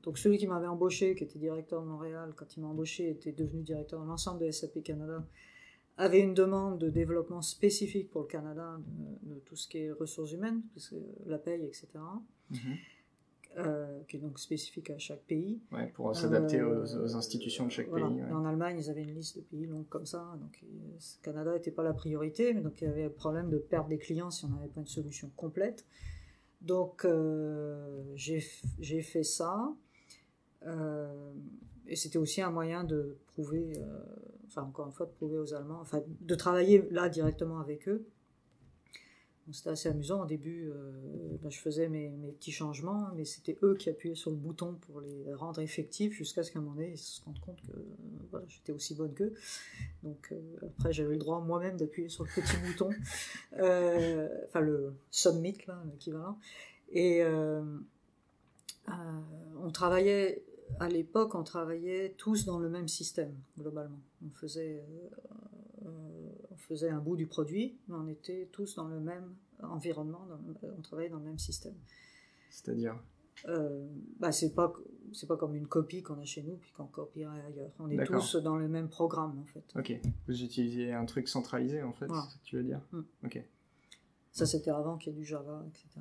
donc celui qui m'avait embauché, qui était directeur de Montréal, quand il m'a embauché, était devenu directeur de l'ensemble de SAP Canada, avait une demande de développement spécifique pour le Canada de tout ce qui est ressources humaines, parce que la paye, etc., qui est donc spécifique à chaque pays. Ouais, pour s'adapter aux institutions de chaque pays. Ouais. En Allemagne, ils avaient une liste de pays longue comme ça, donc le Canada n'était pas la priorité, mais donc il y avait le problème de perdre des clients si on n'avait pas une solution complète. Donc j'ai fait ça, et c'était aussi un moyen de prouver, encore une fois, de prouver aux Allemands, de travailler là directement avec eux. Donc c'était assez amusant. Au début, je faisais mes petits changements, mais c'était eux qui appuyaient sur le bouton pour les rendre effectifs, jusqu'à ce qu'à un moment donné, ils se rendent compte que j'étais aussi bonne qu'eux. Donc après, j'avais le droit moi-même d'appuyer sur le petit bouton, le submit, là, l'équivalent. Et on travaillait, à l'époque, on travaillait tous dans le même système, globalement. On faisait un bout du produit, mais on était tous dans le même environnement, on travaillait dans le même système. C'est-à-dire c'est pas comme une copie qu'on a chez nous puis qu'on copierait ailleurs. On est tous dans le même programme, en fait. Ok. Vous utilisiez un truc centralisé, en fait, voilà. C'est ce que tu veux dire. Ok. Ça, c'était avant qu'il y ait du Java, etc.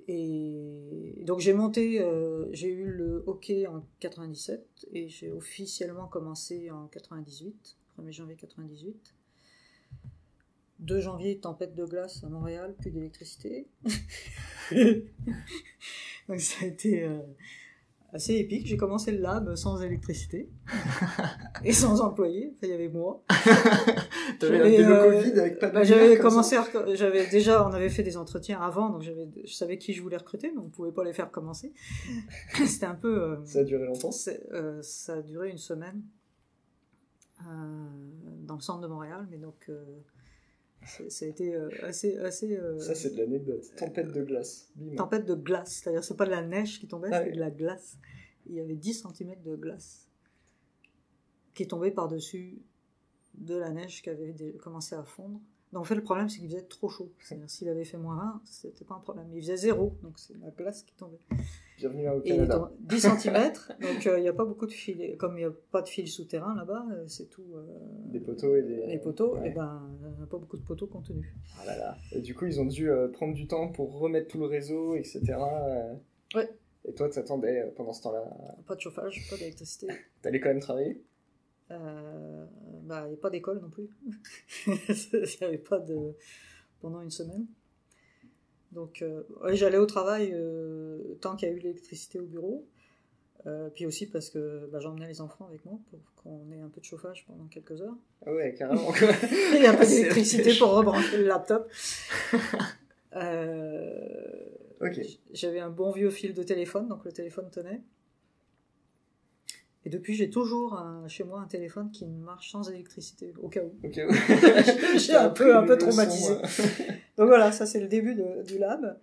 Et donc j'ai eu le OK en 97 et j'ai officiellement commencé en 98, 1er janvier 98. 2 janvier, tempête de glace à Montréal, plus d'électricité. Donc ça a été assez épique. J'ai commencé le lab sans électricité et sans employés. Il y avait moi. T'avais des locaux vides avec pas de lumière, on avait fait des entretiens avant, donc je savais qui je voulais recruter, mais on pouvait pas les faire commencer. C'était un peu... ça a duré longtemps? Ça a duré une semaine dans le centre de Montréal, mais donc... ça a été assez ça, c'est de l'anecdote. Tempête de glace. Bim. Tempête de glace, c'est-à-dire c'est pas de la neige qui tombait, c'est de la glace. Il y avait 10 cm de glace qui est tombée par-dessus de la neige qui avait commencé à fondre. Donc en fait, le problème, c'est qu'il faisait trop chaud. C'est-à-dire, s'il avait fait -20, c'était pas un problème. Il faisait 0, donc c'est la glace qui tombait. Bienvenue au Canada. Et 10 cm, donc il n'y a pas beaucoup de fils. Comme il n'y a pas de fils souterrains là-bas, c'est tout... des poteaux et des... Les poteaux, ouais. Et il n'y a pas beaucoup de poteaux contenus. Ah là là. Et du coup, ils ont dû prendre du temps pour remettre tout le réseau, etc. Ouais. Et toi, t'attendais pendant ce temps-là? Pas de chauffage, pas d'électricité. T'allais quand même travailler? Il n'y a pas d'école non plus. Il n'y avait pas de... pendant une semaine. Donc, j'allais au travail tant qu'il y a eu l'électricité au bureau. Puis aussi parce que j'emmenais les enfants avec moi pour qu'on ait un peu de chauffage pendant quelques heures. Ah ouais, carrément. Et un peu d'électricité pour rebrancher le laptop. Okay. J'avais un bon vieux fil de téléphone, donc le téléphone tenait. Et depuis, j'ai toujours chez moi un téléphone qui marche sans électricité, au cas où. Okay, ouais. J'ai un peu traumatisé. Donc voilà, ça c'est le début du lab.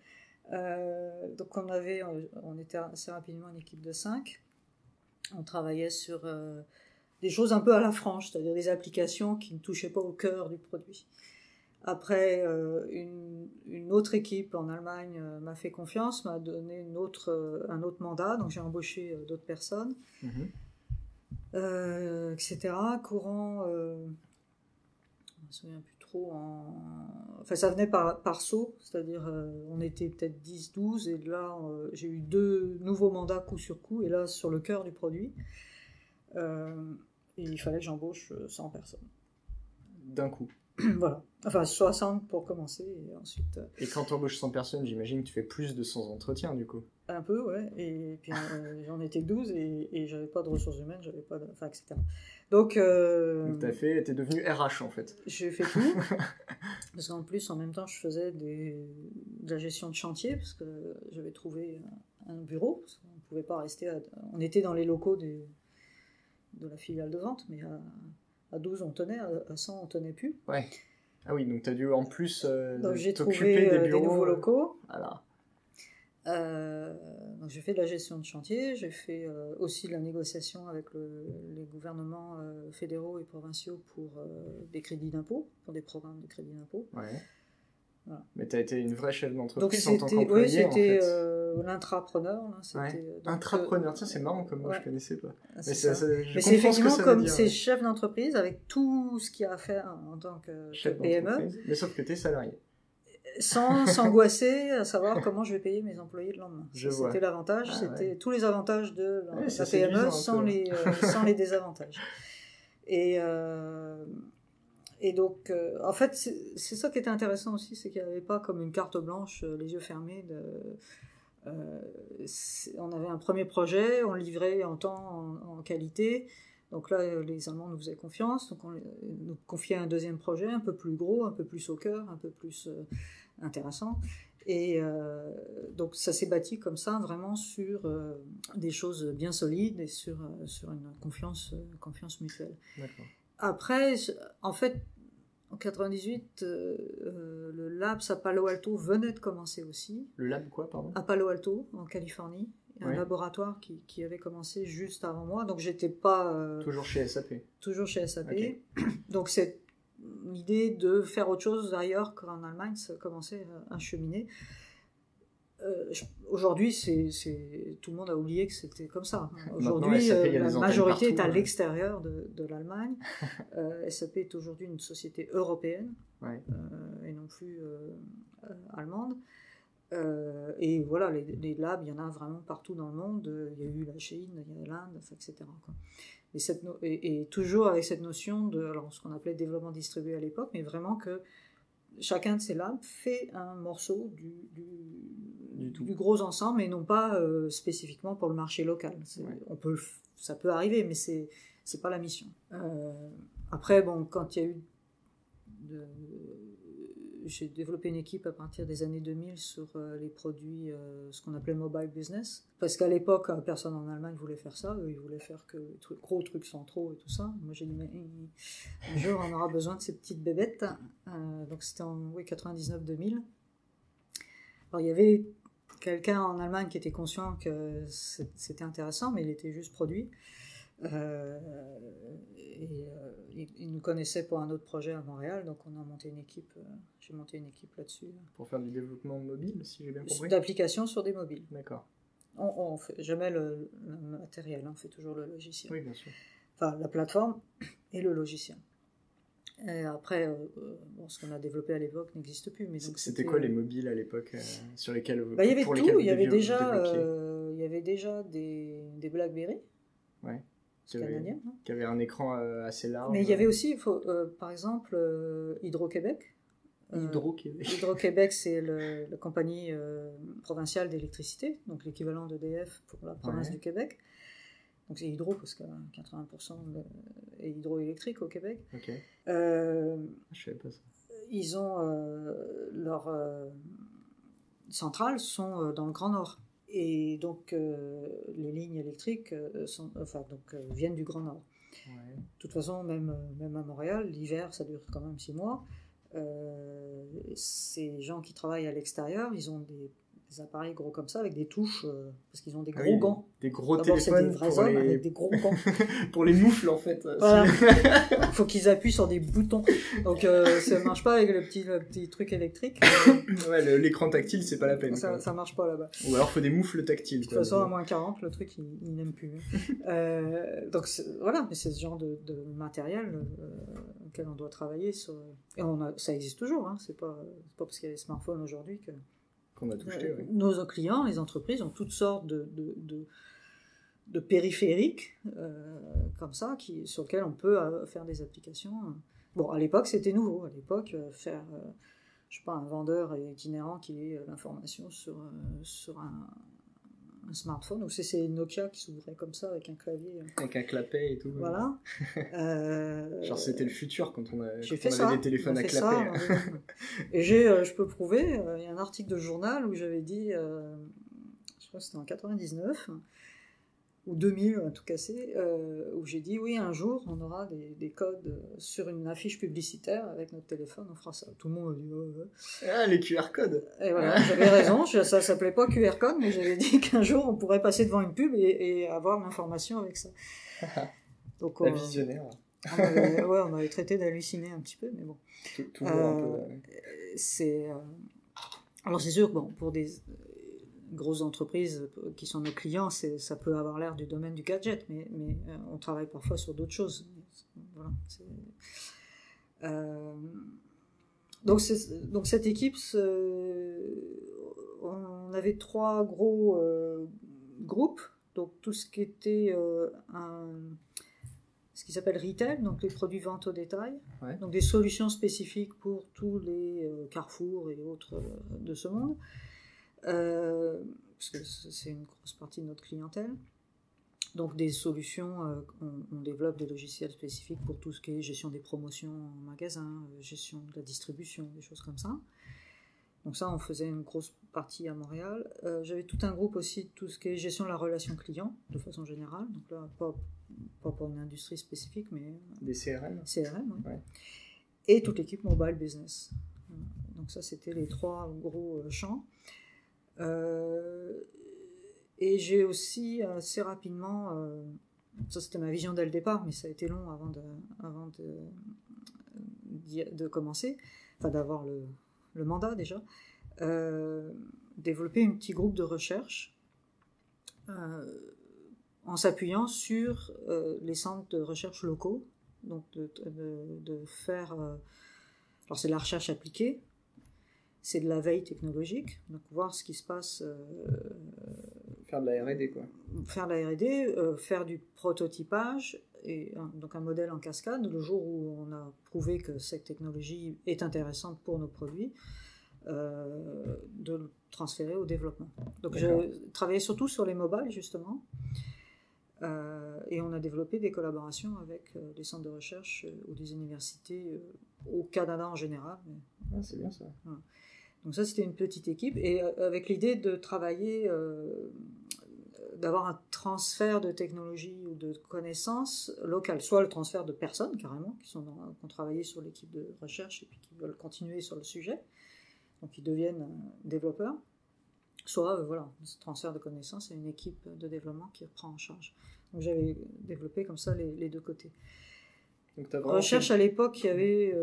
Donc on était assez rapidement une équipe de 5. On travaillait sur des choses un peu à la franche, c'est-à-dire des applications qui ne touchaient pas au cœur du produit. Après, une autre équipe en Allemagne m'a fait confiance, m'a donné un autre mandat, donc j'ai embauché d'autres personnes. Etc. Courant, je me souviens plus trop, ça venait par saut, c'est-à-dire on était peut-être 10-12 et là j'ai eu 2 nouveaux mandats coup sur coup et là sur le cœur du produit et il fallait que j'embauche 100 personnes. D'un coup? Voilà. Enfin, 60 pour commencer, et ensuite... Et quand tu embauches 100 personnes, j'imagine que tu fais plus de 100 entretiens, du coup. Un peu, ouais. Et puis, j'en étais 12, et j'avais pas de ressources humaines, j'avais pas de... Enfin, etc. Donc t'es devenu RH, en fait. J'ai fait tout. Parce qu'en plus, en même temps, je faisais de la gestion de chantier, parce que j'avais trouvé un bureau. Parce qu'on pouvait pas rester... On était dans les locaux de la filiale de vente, mais à 12, on tenait, à 100, on tenait plus. Ouais. Ah oui, donc tu as dû en plus donc j'ai t'occuper trouvé des bureaux, des nouveaux locaux. Voilà. Donc j'ai fait de la gestion de chantier, j'ai fait aussi de la négociation avec les gouvernements fédéraux et provinciaux pour des crédits d'impôt, pour des programmes de crédit d'impôt. Ouais. Voilà. Mais tu as été une vraie chef Donc d'entreprise en tant qu'employé, oui, c'était en fait. l'intrapreneur. Là, Ouais. Intrapreneur, tiens, c'est marrant comme moi, je connaissais pas. Mais c'est effectivement comme c'est chef d'entreprise avec tout ce qu'il y a à faire en tant que PME. Mais sauf que tu es salarié. Sans s'angoisser à savoir comment je vais payer mes employés le lendemain. C'était l'avantage, c'était tous les avantages de la PME sans les désavantages. Et donc, en fait, c'est ça qui était intéressant aussi, c'est qu'il n'y avait pas comme une carte blanche, les yeux fermés. On avait un premier projet, on livrait en temps, en qualité. Donc là, les Allemands nous faisaient confiance, donc on nous confiait un deuxième projet, un peu plus gros, un peu plus au cœur, un peu plus intéressant. Et donc ça s'est bâti comme ça, vraiment sur des choses bien solides et sur une confiance mutuelle. D'accord. Après, en fait, en 98, le Labs à Palo Alto venait de commencer aussi. Le Lab quoi, pardon ? À Palo Alto, en Californie. Un laboratoire qui avait commencé juste avant moi, donc j'étais pas... toujours chez SAP. Toujours chez SAP. Okay. Donc cette idée de faire autre chose ailleurs qu'en Allemagne, ça commençait à cheminer. Aujourd'hui, tout le monde a oublié que c'était comme ça. Aujourd'hui, la majorité est à l'extérieur de l'Allemagne. SAP est aujourd'hui une société européenne et non plus allemande. Et voilà, les labs, il y en a vraiment partout dans le monde. Il y a eu la Chine, il y a l'Inde, etc. Quoi. Et toujours avec cette notion de ce qu'on appelait développement distribué à l'époque, mais vraiment que chacun de ces labs fait un morceau du gros ensemble, et non pas spécifiquement pour le marché local. Ça peut arriver, mais c'est pas la mission. Après, bon, quand il y a eu j'ai développé une équipe à partir des années 2000 sur les produits, ce qu'on appelait mobile business. Parce qu'à l'époque, personne en Allemagne voulait faire ça. Eux, ils voulaient faire que les gros trucs centraux et tout ça. Moi, j'ai dit, mais un jour, on aura besoin de ces petites bébêtes. Donc, c'était en 99-2000. Alors, il y avait quelqu'un en Allemagne qui était conscient que c'était intéressant, mais il était juste produit. Il nous connaissait pour un autre projet à Montréal, donc on a monté une équipe. J'ai monté une équipe là-dessus. Pour faire du développement mobile, si j'ai bien compris. D'applications sur des mobiles. D'accord. On fait jamais le matériel, on fait toujours le logiciel. Oui, bien sûr. Enfin, la plateforme et le logiciel. Et après, ce qu'on a développé à l'époque n'existe plus. Mais c'était quoi les mobiles à l'époque sur lesquels il y avait tout. Il y avait déjà des BlackBerry. Ouais. Canadien. Qui avait un écran assez large. Mais il y avait aussi, par exemple, Hydro-Québec. Hydro-Québec, c'est la compagnie provinciale d'électricité, donc l'équivalent d'EDF pour la province du Québec. Donc c'est Hydro, parce que 80% est hydroélectrique au Québec. Ok. Je savais pas ça. Ils ont leurs centrales sont dans le Grand Nord. Et donc, les lignes électriques viennent du Grand Nord. Ouais. De toute façon, même à Montréal, l'hiver, ça dure quand même 6 mois. Ces gens qui travaillent à l'extérieur, ils ont des appareils gros comme ça, avec des touches, parce qu'ils ont des gros gants. Des gros D'abord, téléphones c'est des vrais hommes avec des gros gants. pour les moufles, en fait. Voilà. Il faut qu'ils appuient sur des boutons. Donc, ça ne marche pas avec le petit truc électrique. Ouais, l'écran tactile, c'est pas la peine. Ça marche pas là-bas. Ou alors, il faut des moufles tactiles. De toute façon, à moins 40, le truc, il n'aime plus. Donc, voilà, mais c'est ce genre de matériel auquel on doit travailler. Et ça existe toujours. Hein. C'est pas parce qu'il y a des smartphones aujourd'hui qu'on a touché, nos clients, les entreprises, ont toutes sortes de périphériques, comme ça, sur lesquels on peut faire des applications. Bon, à l'époque, c'était nouveau. À l'époque, faire, je sais pas, un vendeur itinérant qui ait l'information sur un smartphone, ou c'est Nokia qui s'ouvrait comme ça avec un clavier. Avec un clapet et tout. Voilà. Genre c'était le futur quand on avait ça. des téléphones à clapet. Et je peux prouver, il y a un article de journal où j'avais dit, je crois que c'était en 99 ou 2000, un tout cassé, où j'ai dit oui, un jour on aura des codes sur une affiche publicitaire avec notre téléphone, on fera ça. Tout le monde a dit Ah, les QR codes. Et voilà, j'avais raison, ça s'appelait pas QR code, mais j'avais dit qu'un jour on pourrait passer devant une pub et avoir l'information avec ça. Donc, la visionnaire. on avait traité d'halluciner un petit peu, mais bon. Toujours un peu. Alors c'est sûr, bon, pour des grosses entreprises qui sont nos clients, ça peut avoir l'air du domaine du gadget, mais on travaille parfois sur d'autres choses. Voilà, donc cette équipe, on avait 3 gros groupes, donc tout ce qui était ce qui s'appelle retail, donc les produits vente au détail, ouais. Donc des solutions spécifiques pour tous les Carrefour et autres de ce monde, parce que c'est une grosse partie de notre clientèle. Donc des solutions, on développe des logiciels spécifiques pour tout ce qui est gestion des promotions en magasin, gestion de la distribution, des choses comme ça. Donc ça, on faisait une grosse partie à Montréal. J'avais tout un groupe aussi de tout ce qui est gestion de la relation client, de façon générale. Donc là, pas pour une industrie spécifique, mais... Des CRM. CRM, oui. Ouais. Et toute l'équipe mobile business. Donc ça, c'était les 3 gros champs. Et j'ai aussi assez rapidement... ça, c'était ma vision dès le départ, mais ça a été long avant de commencer, enfin d'avoir le mandat déjà, développer un petit groupe de recherche en s'appuyant sur les centres de recherche locaux, donc de faire... alors c'est de la recherche appliquée, c'est de la veille technologique, donc voir ce qui se passe... faire de la R&D, quoi. Faire de la R&D, faire du prototypage, et donc un modèle en cascade, le jour où on a prouvé que cette technologie est intéressante pour nos produits, de le transférer au développement. Donc je travaillais surtout sur les mobiles, justement, et on a développé des collaborations avec des centres de recherche ou des universités au Canada en général. Ah, c'est bien ça. Voilà. Donc ça, c'était une petite équipe, et avec l'idée de travailler, d'avoir un transfert de technologie ou de connaissances locales, soit le transfert de personnes, carrément, qui ont travaillé sur l'équipe de recherche et puis qui veulent continuer sur le sujet, donc ils deviennent développeurs, soit voilà, ce transfert de connaissances à une équipe de développement qui reprend en charge. Donc j'avais développé comme ça les 2 côtés. Donc, recherche, à l'époque, il y avait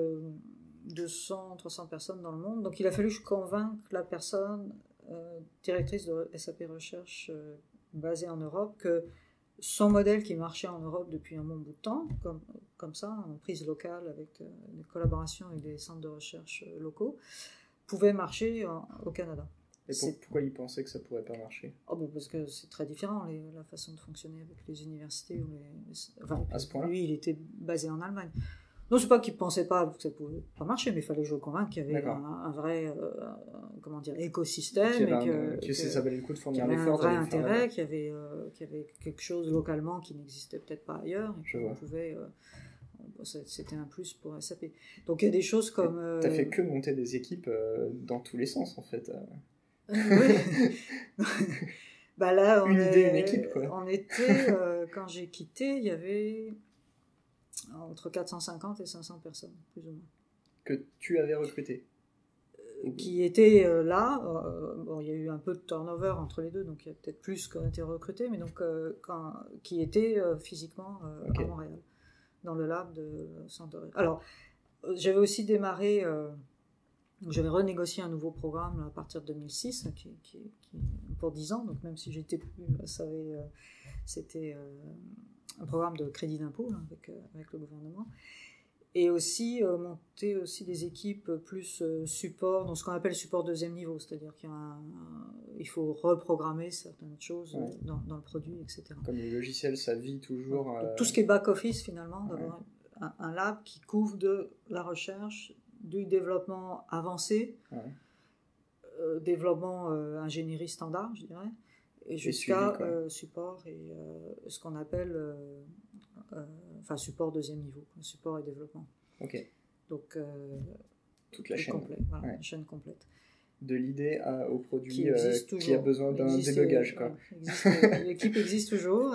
200, 300 personnes dans le monde, donc il a fallu que je convainque la personne directrice de SAP Recherche basée en Europe que son modèle qui marchait en Europe depuis un bon bout de temps, comme ça, en prise locale avec des collaborations avec des centres de recherche locaux, pouvait marcher au Canada. Et pourquoi il pensait que ça pourrait pas marcher ? Parce que c'est très différent la façon de fonctionner avec les universités ou enfin, à ce point-là. Lui, il était basé en Allemagne. Non, c'est pas qu'il pensait pas que ça pouvait pas marcher, mais il fallait que je le convainque qu'il y avait un vrai écosystème, que ça valait le coup de fournir l'effort, qu'il y avait un vrai intérêt, qu'il y avait quelque chose localement qui n'existait peut-être pas ailleurs, et qu'on pouvait c'était un plus pour SAP. Donc il y a des choses comme... T'as fait que monter des équipes dans tous les sens, en fait. Oui. Bah là, une équipe, quoi. On était, quand j'ai quitté, il y avait entre 450 et 500 personnes, plus ou moins. Que tu avais recruté. Qui étaient là. Bon, il y a eu un peu de turnover entre les deux, donc il y a peut-être plus qui ont été recrutés, mais donc qui étaient physiquement à Montréal, dans le lab de Centre. Alors, j'avais aussi démarré... j'avais renégocié un nouveau programme à partir de 2006, qui pour 10 ans, donc même si j'étais plus, c'était un programme de crédit d'impôt avec le gouvernement. Et aussi monter aussi des équipes plus support, dans ce qu'on appelle support deuxième niveau, c'est-à-dire qu'il faut reprogrammer certaines choses dans le produit, etc. Comme le logiciel, ça vit toujours... Tout ce qui est back-office finalement, d'avoir un lab qui couvre de la recherche, du développement avancé, développement ingénierie standard, je dirais, et jusqu'à support et ce qu'on appelle support deuxième niveau, support et développement. Ok. Donc toute la chaîne complète, voilà, une chaîne complète. De l'idée au produit qui a besoin d'un débugage, quoi. L'équipe existe toujours,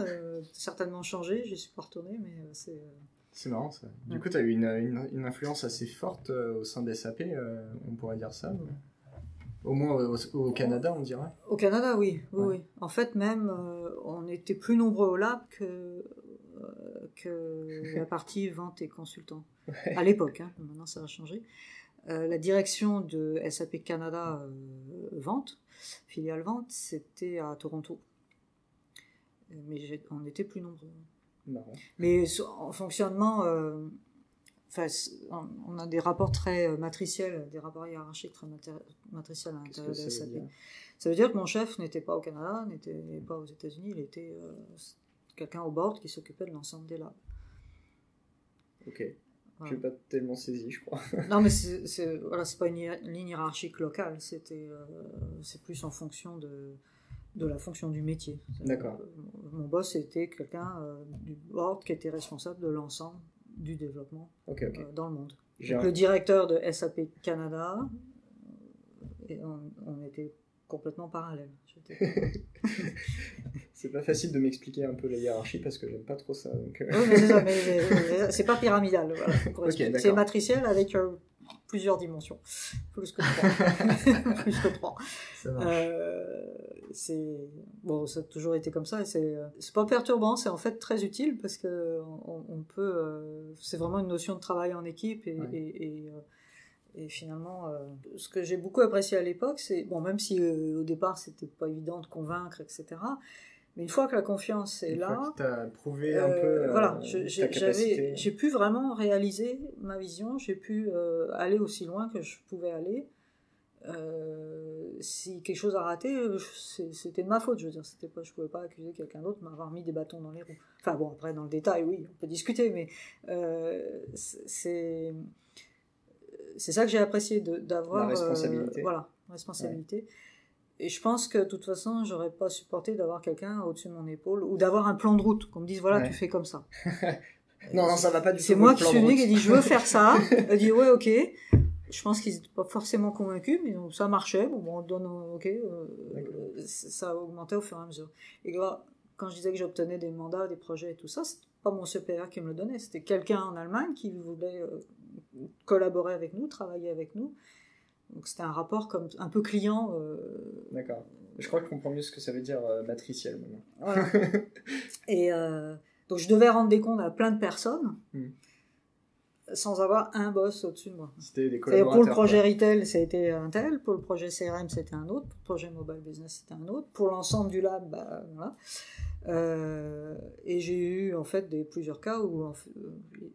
certainement changé, j'y suis pas retourné, mais c'est marrant ça. Du coup, tu as eu une influence assez forte au sein de SAP, on pourrait dire ça. Au moins au Canada, on dirait. Au Canada, oui. En fait, même, on était plus nombreux au lab que la partie vente et consultant. À l'époque, maintenant ça a changé. La direction de SAP Canada vente, filiale vente, c'était à Toronto. Mais on était plus nombreux. Marrant. Mais en fonctionnement, on a des rapports très matriciels, des rapports hiérarchiques très matriciels à l'intérieur de SAP. Ça veut dire que mon chef n'était pas au Canada, n'était pas aux États-Unis, il était quelqu'un au board qui s'occupait de l'ensemble des labs. Ok. Je n'ai pas tellement saisi, je crois. Non, mais c'est pas une ligne hiérarchique locale, c'est plus en fonction de la fonction du métier. D'accord. Mon boss était quelqu'un du board qui était responsable de l'ensemble du développement dans le monde. Donc, le directeur de SAP Canada, on était complètement parallèles. C'est pas facile de m'expliquer un peu la hiérarchie parce que j'aime pas trop ça. Donc... Oui, mais c'est ça, mais c'est pas pyramidal. Voilà, c'est matriciel avec plusieurs dimensions. Plus que 3. Plus que 3. Ça marche. Ça a toujours été comme ça. Et c'est pas perturbant, c'est en fait très utile parce que on peut. C'est vraiment une notion de travail en équipe et finalement, ce que j'ai beaucoup apprécié à l'époque, c'est, même si au départ c'était pas évident de convaincre, etc., mais une fois que la confiance est là... Une fois que tu as prouvé un peu ta capacité... J'ai pu vraiment réaliser ma vision, j'ai pu aller aussi loin que je pouvais aller. Si quelque chose a raté, c'était de ma faute, je veux dire. Je pouvais pas accuser quelqu'un d'autre de m'avoir mis des bâtons dans les roues. Enfin bon, après dans le détail, oui, on peut discuter, mais c'est ça que j'ai apprécié d'avoir... La responsabilité. Responsabilité. Ouais. Et je pense que de toute façon, j'aurais pas supporté d'avoir quelqu'un au-dessus de mon épaule ou d'avoir un plan de route, qu'on me dise voilà, tu fais comme ça. non, ça va pas du tout. C'est moi qui suis venu qui ai dit je veux faire ça. Elle dit ouais, ok. Je pense qu'ils n'étaient pas forcément convaincus, mais ça marchait. On donne ok. Ça a augmenté au fur et à mesure. Et là, quand je disais que j'obtenais des mandats, des projets et tout ça, c'était pas mon supérieur qui me le donnait, c'était quelqu'un en Allemagne qui voulait collaborer avec nous, travailler avec nous. Donc c'était un rapport comme un peu client. D'accord. Je crois que je comprends mieux ce que ça veut dire matriciel maintenant. Voilà. Et donc je devais rendre des comptes à plein de personnes sans avoir un boss au-dessus de moi. C'était des collaborateurs. Pour le projet retail, c'était un tel. Pour le projet CRM, c'était un autre. Pour le projet mobile business, c'était un autre. Pour l'ensemble du lab, voilà. Et j'ai eu en fait plusieurs cas où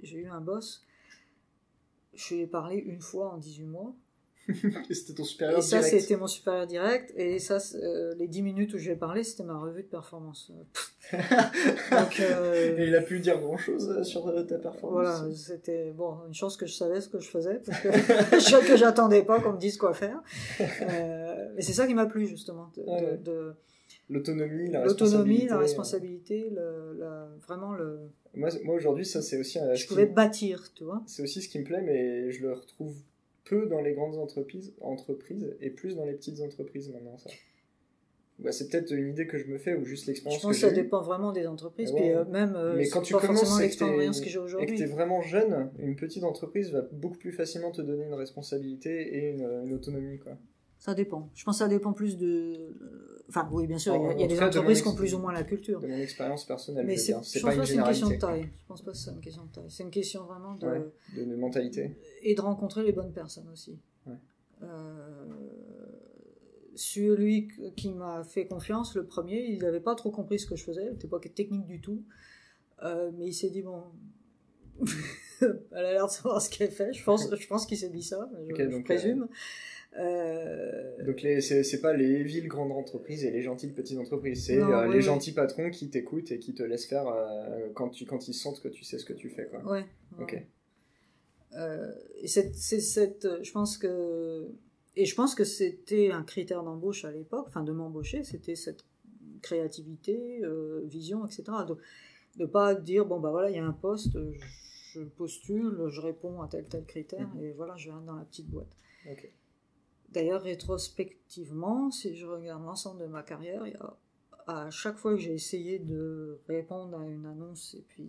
j'ai eu un boss. Je lui ai parlé une fois en 18 mois. Et c'était ton supérieur direct. Et ça, c'était mon supérieur direct. Et ça, les 10 minutes où je lui ai parlé, c'était ma revue de performance. Donc, et il a pu dire grand-chose sur ta performance. Voilà, c'était une chance que je savais ce que je faisais, parce que j'attendais pas qu'on me dise quoi faire. Mais c'est ça qui m'a plu, justement. L'autonomie, la responsabilité, vraiment le... Moi aujourd'hui, ça, c'est aussi... je pouvais bâtir, tu vois. C'est aussi ce qui me plaît, mais je le retrouve peu dans les grandes entreprises et plus dans les petites entreprises maintenant, ça. C'est peut-être une idée que je me fais ou juste l'expérience que j'ai. Je pense que ça dépend vraiment des entreprises, mais quand tu commences l'expérience que j'ai aujourd'hui. Et que tu es vraiment jeune, une petite entreprise va beaucoup plus facilement te donner une responsabilité et une autonomie, quoi. Ça dépend. Je pense que ça dépend plus de... Enfin, oui, bien sûr, il y a des entreprises qui ont plus ou moins la culture. De mon expérience personnelle, mais je veux dire. Je pense pas que c'est une question de taille. Je pense pas que c'est une question de taille. C'est une question vraiment de mentalité. Et de rencontrer les bonnes personnes aussi. Ouais. Celui qui m'a fait confiance, le premier, il n'avait pas trop compris ce que je faisais. Il n'était pas technique du tout. Mais il s'est dit, bon... elle a l'air de savoir ce qu'elle fait. Je pense qu'il s'est dit ça, je présume. Donc c'est pas les villes grandes entreprises et les gentilles petites entreprises, c'est les gentils patrons qui t'écoutent et qui te laissent faire quand ils sentent que tu sais ce que tu fais, quoi. Ouais. Ok. Et je pense que c'était un critère d'embauche à l'époque, enfin de m'embaucher, c'était cette créativité, vision, etc. De pas dire bon bah voilà, il y a un poste, je postule, je réponds à tel critère et voilà, je rentre dans la petite boîte. Ok. D'ailleurs, rétrospectivement, si je regarde l'ensemble de ma carrière, à chaque fois que j'ai essayé de répondre à une annonce et puis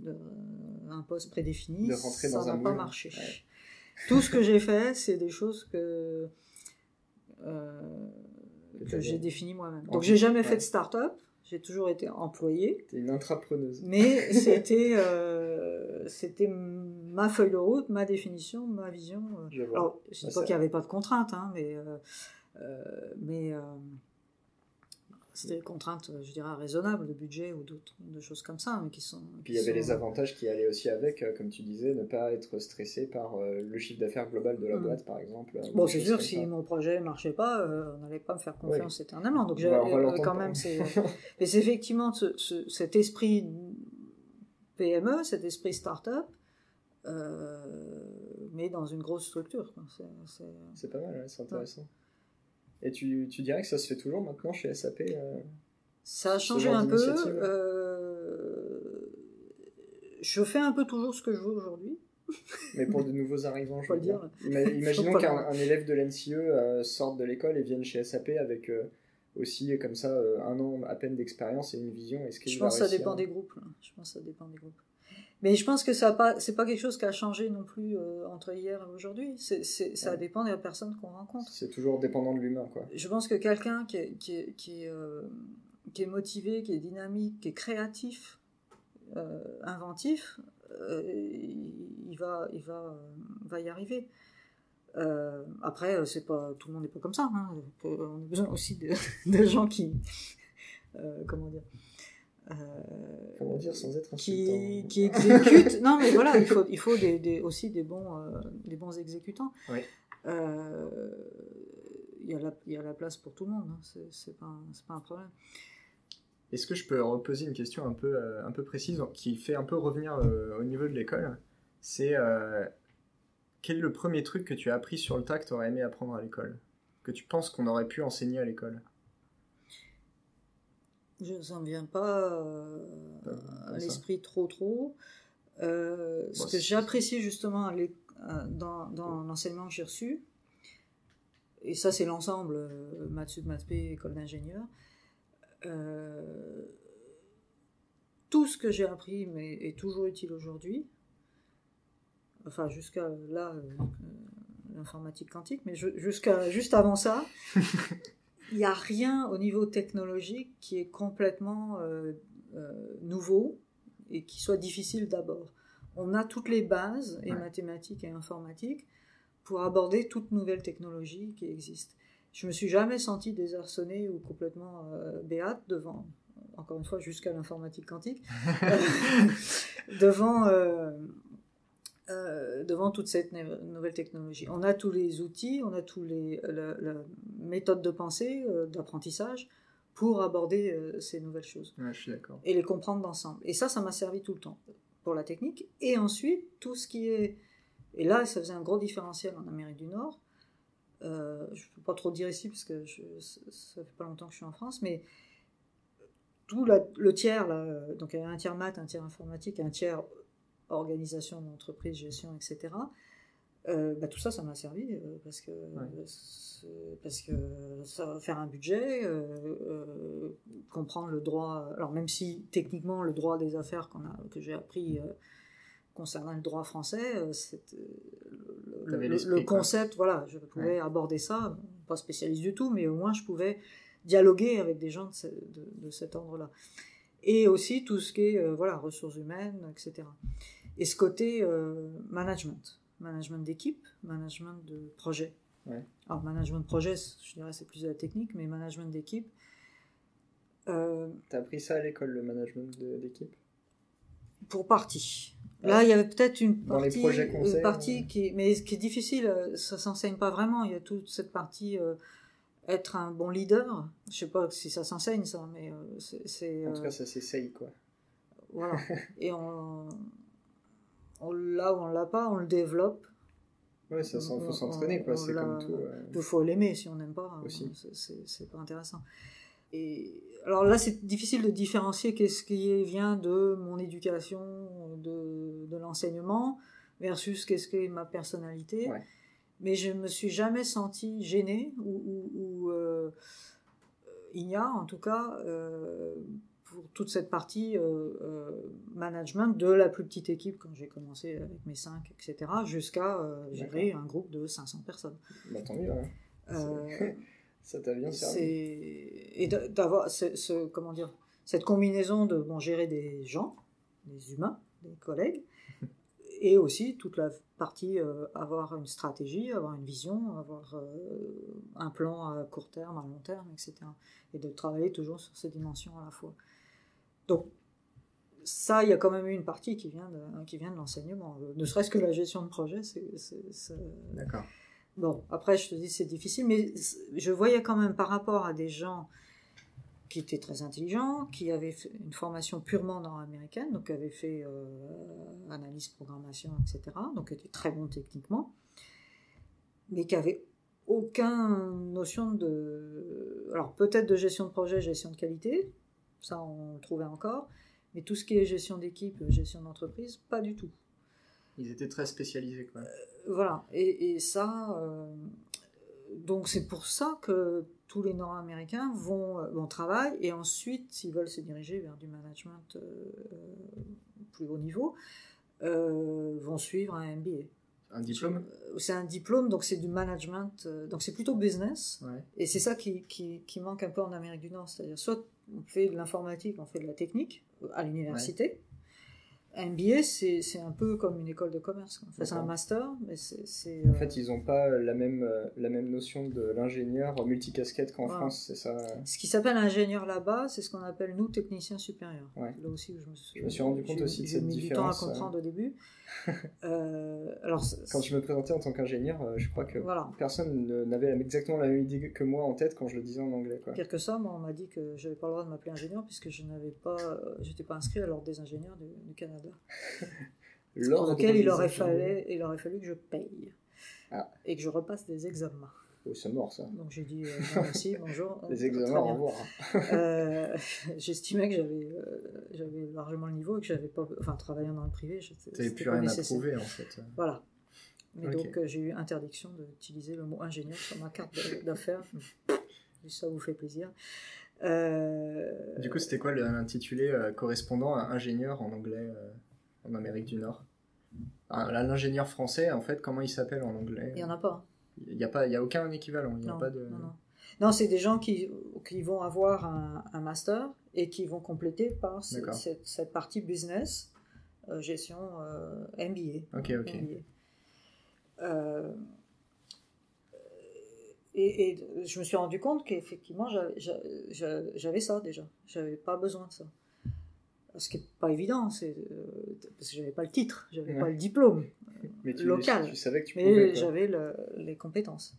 un poste prédéfini, ça n'a pas marché. Ouais. Tout ce que j'ai fait, c'est des choses que j'ai définies moi-même. Donc, j'ai jamais fait de start-up. J'ai toujours été employée. T'es une intrapreneuse. Mais c'était ma feuille de route, ma définition, ma vision. Alors, je ne dis pas qu'il n'y avait pas de contraintes, hein, mais c'était des contraintes, je dirais, raisonnables, de budget ou de choses comme ça. Mais Puis il y avait les avantages qui allaient aussi avec, comme tu disais, ne pas être stressé par le chiffre d'affaires global de la boîte, par exemple. Bon, c'est sûr que si mon projet ne marchait pas, on n'allait pas me faire confiance éternellement. Donc, quand même, mais c'est effectivement cet esprit PME, cet esprit start-up, mais dans une grosse structure. C'est pas mal, c'est intéressant. Ouais. Et tu dirais que ça se fait toujours maintenant chez SAP Ça a changé un peu. Je fais un peu toujours ce que je veux aujourd'hui. Mais pour de nouveaux arrivants, je veux dire. Imaginons qu'un élève de l'NCE sorte de l'école et vienne chez SAP avec aussi comme ça un an à peine d'expérience et une vision. Je pense que ça dépend des groupes. Mais je pense que c'est pas quelque chose qui a changé non plus entre hier et aujourd'hui. Ça dépend des personnes qu'on rencontre. C'est toujours dépendant de l'humain, quoi. Je pense que quelqu'un qui est motivé, qui est dynamique, qui est créatif, inventif, il va y arriver. Après, tout le monde n'est pas comme ça. Hein. On a besoin aussi de gens qui... comment dire sans être insultant. Qui exécutent. Non, mais voilà, il faut aussi des bons exécutants. Oui. Il y a la place pour tout le monde. Hein. C'est pas un problème. Est-ce que je peux reposer une question un peu précise qui fait un peu revenir au niveau de l'école? C'est quel est le premier truc que tu as appris sur le tas que tu aurais aimé apprendre à l'école, que tu penses qu'on aurait pu enseigner à l'école? Ça ne me vient pas à l'esprit trop. Ce que j'apprécie justement dans l'enseignement que j'ai reçu, et ça c'est l'ensemble, maths sup, maths p, école d'ingénieur, tout ce que j'ai appris est toujours utile aujourd'hui, enfin jusqu'à là, l'informatique quantique, mais juste avant ça, il n'y a rien au niveau technologique qui est complètement nouveau et qui soit difficile d'abord. On a toutes les bases, et mathématiques et informatiques, pour aborder toute nouvelle technologie qui existe. Je ne me suis jamais sentie désarçonnée ou complètement béate devant, encore une fois, jusqu'à l'informatique quantique, devant toute cette nouvelle technologie. On a tous les outils, on a la méthode de pensée, d'apprentissage, pour aborder ces nouvelles choses. Ouais, je suis d'accord. Et les comprendre d'ensemble. Et ça m'a servi tout le temps, pour la technique. Et ensuite, tout ce qui est... Et là, ça faisait un gros différentiel en Amérique du Nord. Je ne peux pas trop dire ici, parce que ça fait pas longtemps que je suis en France, mais tout le tiers, là, donc il y avait un tiers maths, un tiers informatique, un tiers organisation d'entreprise, gestion, etc. Tout ça m'a servi parce que ça va faire un budget, comprendre le droit. Alors même si techniquement le droit des affaires que j'ai appris concernant le droit français, le concept, voilà, je pouvais aborder ça, pas spécialiste du tout, mais au moins je pouvais dialoguer avec des gens de cet ordre-là. Et aussi tout ce qui est ressources humaines, etc. Et ce côté management d'équipe, management de projet. Ouais. Alors management de projet, je dirais c'est plus de la technique, mais management d'équipe. T'as appris ça à l'école, le management d'équipe? Pour partie. Là, il y avait peut-être une Dans les projets conseils, partie qui est difficile. Ça s'enseigne pas vraiment. Il y a toute cette partie être un bon leader. Je sais pas si ça s'enseigne ça, mais c'est. En tout cas, ça s'essaye quoi. Voilà. Et là où on l'a pas, on le développe. Ouais, ça faut s'entraîner quoi. C'est comme tout. Il faut l'aimer. Si on n'aime pas, c'est pas intéressant. Et alors là, c'est difficile de différencier qu'est-ce qui vient de mon éducation, de l'enseignement, versus qu'est-ce qui est ma personnalité. Ouais. Mais je me suis jamais sentie gênée ou ignare, en tout cas, pour toute cette partie management de la plus petite équipe, quand j'ai commencé avec mes 5, etc., jusqu'à gérer un groupe de 500 personnes. Bah, tant mieux, hein. Ça t'a bien servi. Et d'avoir comment dire, cette combinaison de gérer des gens, des humains, des collègues, et aussi toute la partie avoir une stratégie, avoir une vision, avoir un plan à court terme, à long terme, etc. Et de travailler toujours sur ces dimensions à la fois. Donc, ça, il y a quand même eu une partie qui vient de l'enseignement. Ne serait-ce que la gestion de projet, c'est... D'accord. Bon, après, je te dis, c'est difficile, mais je voyais quand même par rapport à des gens qui étaient très intelligents, qui avaient fait une formation purement nord-américaine, donc qui avaient fait analyse, programmation, etc., donc qui étaient très bons techniquement, mais qui n'avaient aucune notion de... Alors, peut-être de gestion de projet, gestion de qualité, ça, on le trouvait encore, mais tout ce qui est gestion d'équipe, gestion d'entreprise, pas du tout. Ils étaient très spécialisés, quoi. Voilà, et ça, donc c'est pour ça que tous les Nord-Américains vont travailler, et ensuite, s'ils veulent se diriger vers du management plus haut niveau, vont suivre un MBA. Un diplôme ? C'est un diplôme, donc c'est du management, donc c'est plutôt business, ouais. Et c'est ça qui manque un peu en Amérique du Nord, c'est-à-dire soit on fait de l'informatique, on fait de la technique à l'université. Ouais. Un MBA, c'est un peu comme une école de commerce. Enfin, c'est un master, mais c'est En fait, ils n'ont pas la même notion de l'ingénieur multicasquette qu'en France, c'est ça. Ce qui s'appelle ingénieur là-bas, c'est ce qu'on appelle, nous, technicien supérieur. Ouais. Là aussi où je me suis rendu compte aussi de cette différence. J'ai mis du temps à comprendre au début. Alors, quand tu me présentais en tant qu'ingénieur, je crois que personne n'avait exactement la même idée que moi en tête quand je le disais en anglais. Quoi. Pire que ça, moi, on m'a dit que je n'avais pas le droit de m'appeler ingénieur puisque je n'étais pas inscrit à l'ordre des ingénieurs du Canada. Pour lequel il aurait fallu que je paye et que je repasse des examens. Oh, c'est mort ça. Donc j'ai dit non, merci, bonjour. Les examens, au revoir. J'estimais que j'avais largement le niveau et que j'avais pas, travaillant dans le privé, tu n'avais plus rien à prouver en fait. Voilà. Mais donc j'ai eu interdiction d'utiliser le mot ingénieur sur ma carte d'affaires. Si ça vous fait plaisir. Du coup, c'était quoi l'intitulé correspondant à ingénieur en anglais en Amérique du Nord? L'ingénieur français, en fait, comment il s'appelle en anglais? Il n'y en a pas. Il n'y a aucun équivalent. Il y a pas de... Non, c'est des gens qui vont avoir un master et qui vont compléter par cette partie business, gestion MBA. Ok. MBA. Et je me suis rendu compte qu'effectivement, j'avais ça déjà. J'avais pas besoin de ça. Ce qui n'est pas évident, parce que j'avais pas le titre, j'avais pas le diplôme local. Tu savais que tu pouvais. Mais j'avais les compétences.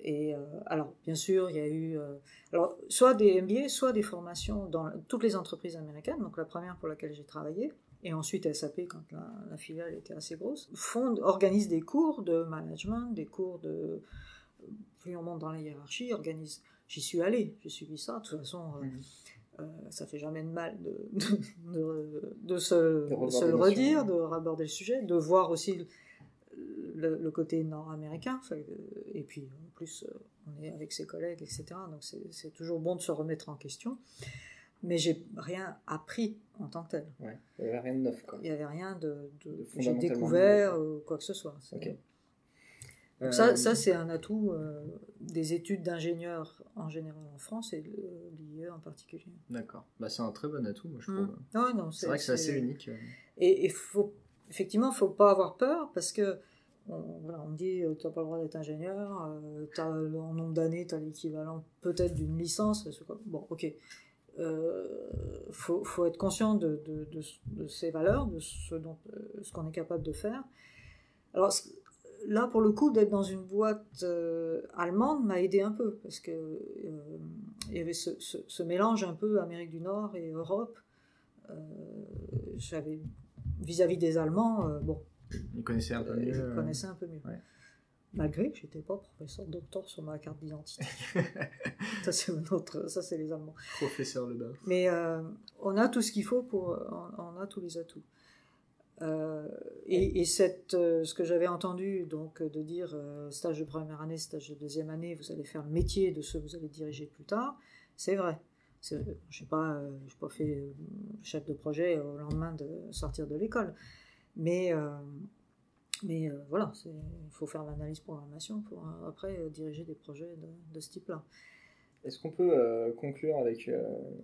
Et alors, bien sûr, il y a eu soit des MBA, soit des formations dans toutes les entreprises américaines. Donc la première pour laquelle j'ai travaillé, et ensuite SAP quand la filiale était assez grosse, organise des cours de management, des cours de... Plus on monte dans la hiérarchie, j'y suis allée, j'ai suivi ça. De toute façon, ça fait jamais de mal de se le redire, de raborder le sujet, de voir aussi le côté nord-américain. Et puis, en plus, on est avec ses collègues, etc. Donc, c'est toujours bon de se remettre en question. Mais j'ai rien appris en tant que tel. Ouais, il n'y avait rien de neuf, quoi. Il n'y avait rien j'ai découvert quoi que ce soit. Ok. Donc ça, c'est un atout des études d'ingénieurs en général en France et l'IE en particulier. D'accord. C'est un très bon atout, moi, je trouve. C'est vrai que c'est assez unique. Et effectivement, il ne faut pas avoir peur parce que on dit tu n'as pas le droit d'être ingénieur, en nombre d'années, tu as l'équivalent peut-être d'une licence. Bon, ok. faut être conscient de ses valeurs, de ce qu'on est capable de faire. Alors là, pour le coup, d'être dans une boîte allemande m'a aidé un peu, parce que il y avait ce mélange un peu Amérique du Nord et Europe. J'avais vis-à-vis des Allemands, ils connaissaient un peu mieux. Ils connaissaient un peu mieux. Ouais. Malgré que j'étais pas professeur docteur sur ma carte d'identité. Ça c'est les Allemands. Professeur Lebas. Mais on a tout ce qu'il faut on a tous les atouts. Et ce que j'avais entendu, donc, de dire stage de première année, stage de deuxième année, vous allez faire le métier de ce que vous allez diriger plus tard, c'est vrai. Je n'ai pas fait chef de projet au lendemain de sortir de l'école. Mais voilà, il faut faire l'analyse programmation pour après diriger des projets de ce type-là. Est-ce qu'on peut conclure avec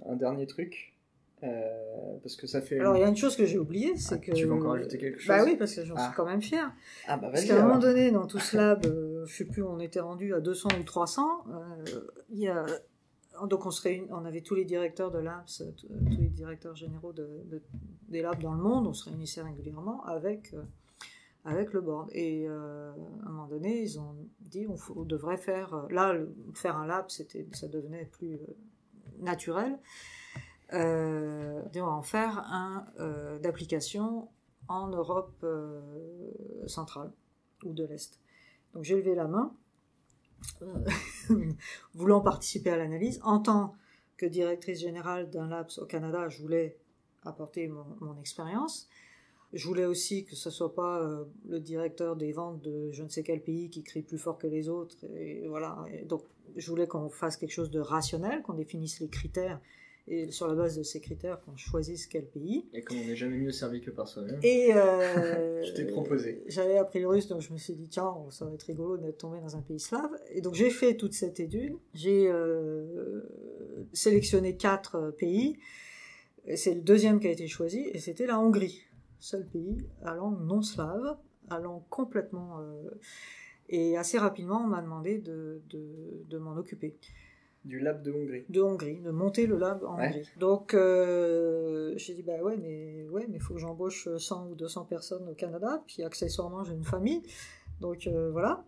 un dernier truc parce que ça fait... Alors, il y a une chose que j'ai oubliée, c'est que... Tu veux encore ajouter quelque chose? Bah oui, parce que j'en suis quand même fière. Ah bah vas-y. Parce qu'à un moment donné, dans tout ce lab, je sais plus, on était rendu à 200 ou 300. Donc on avait tous les directeurs de labs, tous les directeurs généraux des labs dans le monde, on se réunissait régulièrement avec le board. Et à un moment donné, ils ont dit on devrait faire... faire un lab, ça devenait plus naturel. On va en faire un d'application en Europe centrale ou de l'Est. Donc j'ai levé la main, voulant participer à l'analyse. En tant que directrice générale d'un lab au Canada, je voulais apporter mon expérience. Je voulais aussi que ce ne soit pas le directeur des ventes de je ne sais quel pays qui crie plus fort que les autres. Et voilà. Et donc je voulais qu'on fasse quelque chose de rationnel, qu'on définisse les critères. Et sur la base de ces critères, qu'on choisisse quel pays. Et comme on n'est jamais mieux servi que par soi-même. Et je t'ai proposé. J'avais appris le russe, donc je me suis dit, tiens, ça va être rigolo d'être tombé dans un pays slave. Et donc j'ai fait toute cette étude. J'ai sélectionné 4 pays. Et c'est le deuxième qui a été choisi, et c'était la Hongrie. Seul pays à langue non slave, à langue complètement... et assez rapidement, on m'a demandé de m'en occuper. Du lab de Hongrie. De Hongrie, de monter le lab en Hongrie. Donc, j'ai dit, bah ouais, mais il faut que j'embauche 100 ou 200 personnes au Canada, puis accessoirement, j'ai une famille. Donc, voilà.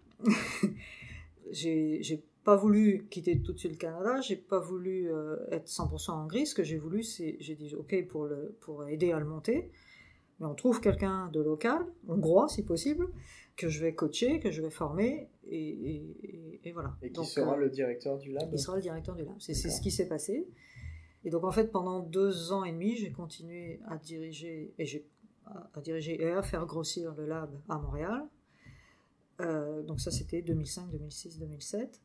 J'ai pas voulu quitter tout de suite le Canada, j'ai pas voulu être 100% en Hongrie. Ce que j'ai voulu, j'ai dit, ok, pour aider à le monter, mais on trouve quelqu'un de local, hongrois si possible, que je vais coacher, que je vais former, et voilà. Et qui sera le directeur du lab? Qui sera le directeur du lab. C'est ce qui s'est passé. Et donc en fait, pendant 2 ans et demi, j'ai continué à diriger et à faire grossir le lab à Montréal. Donc ça, c'était 2005, 2006, 2007.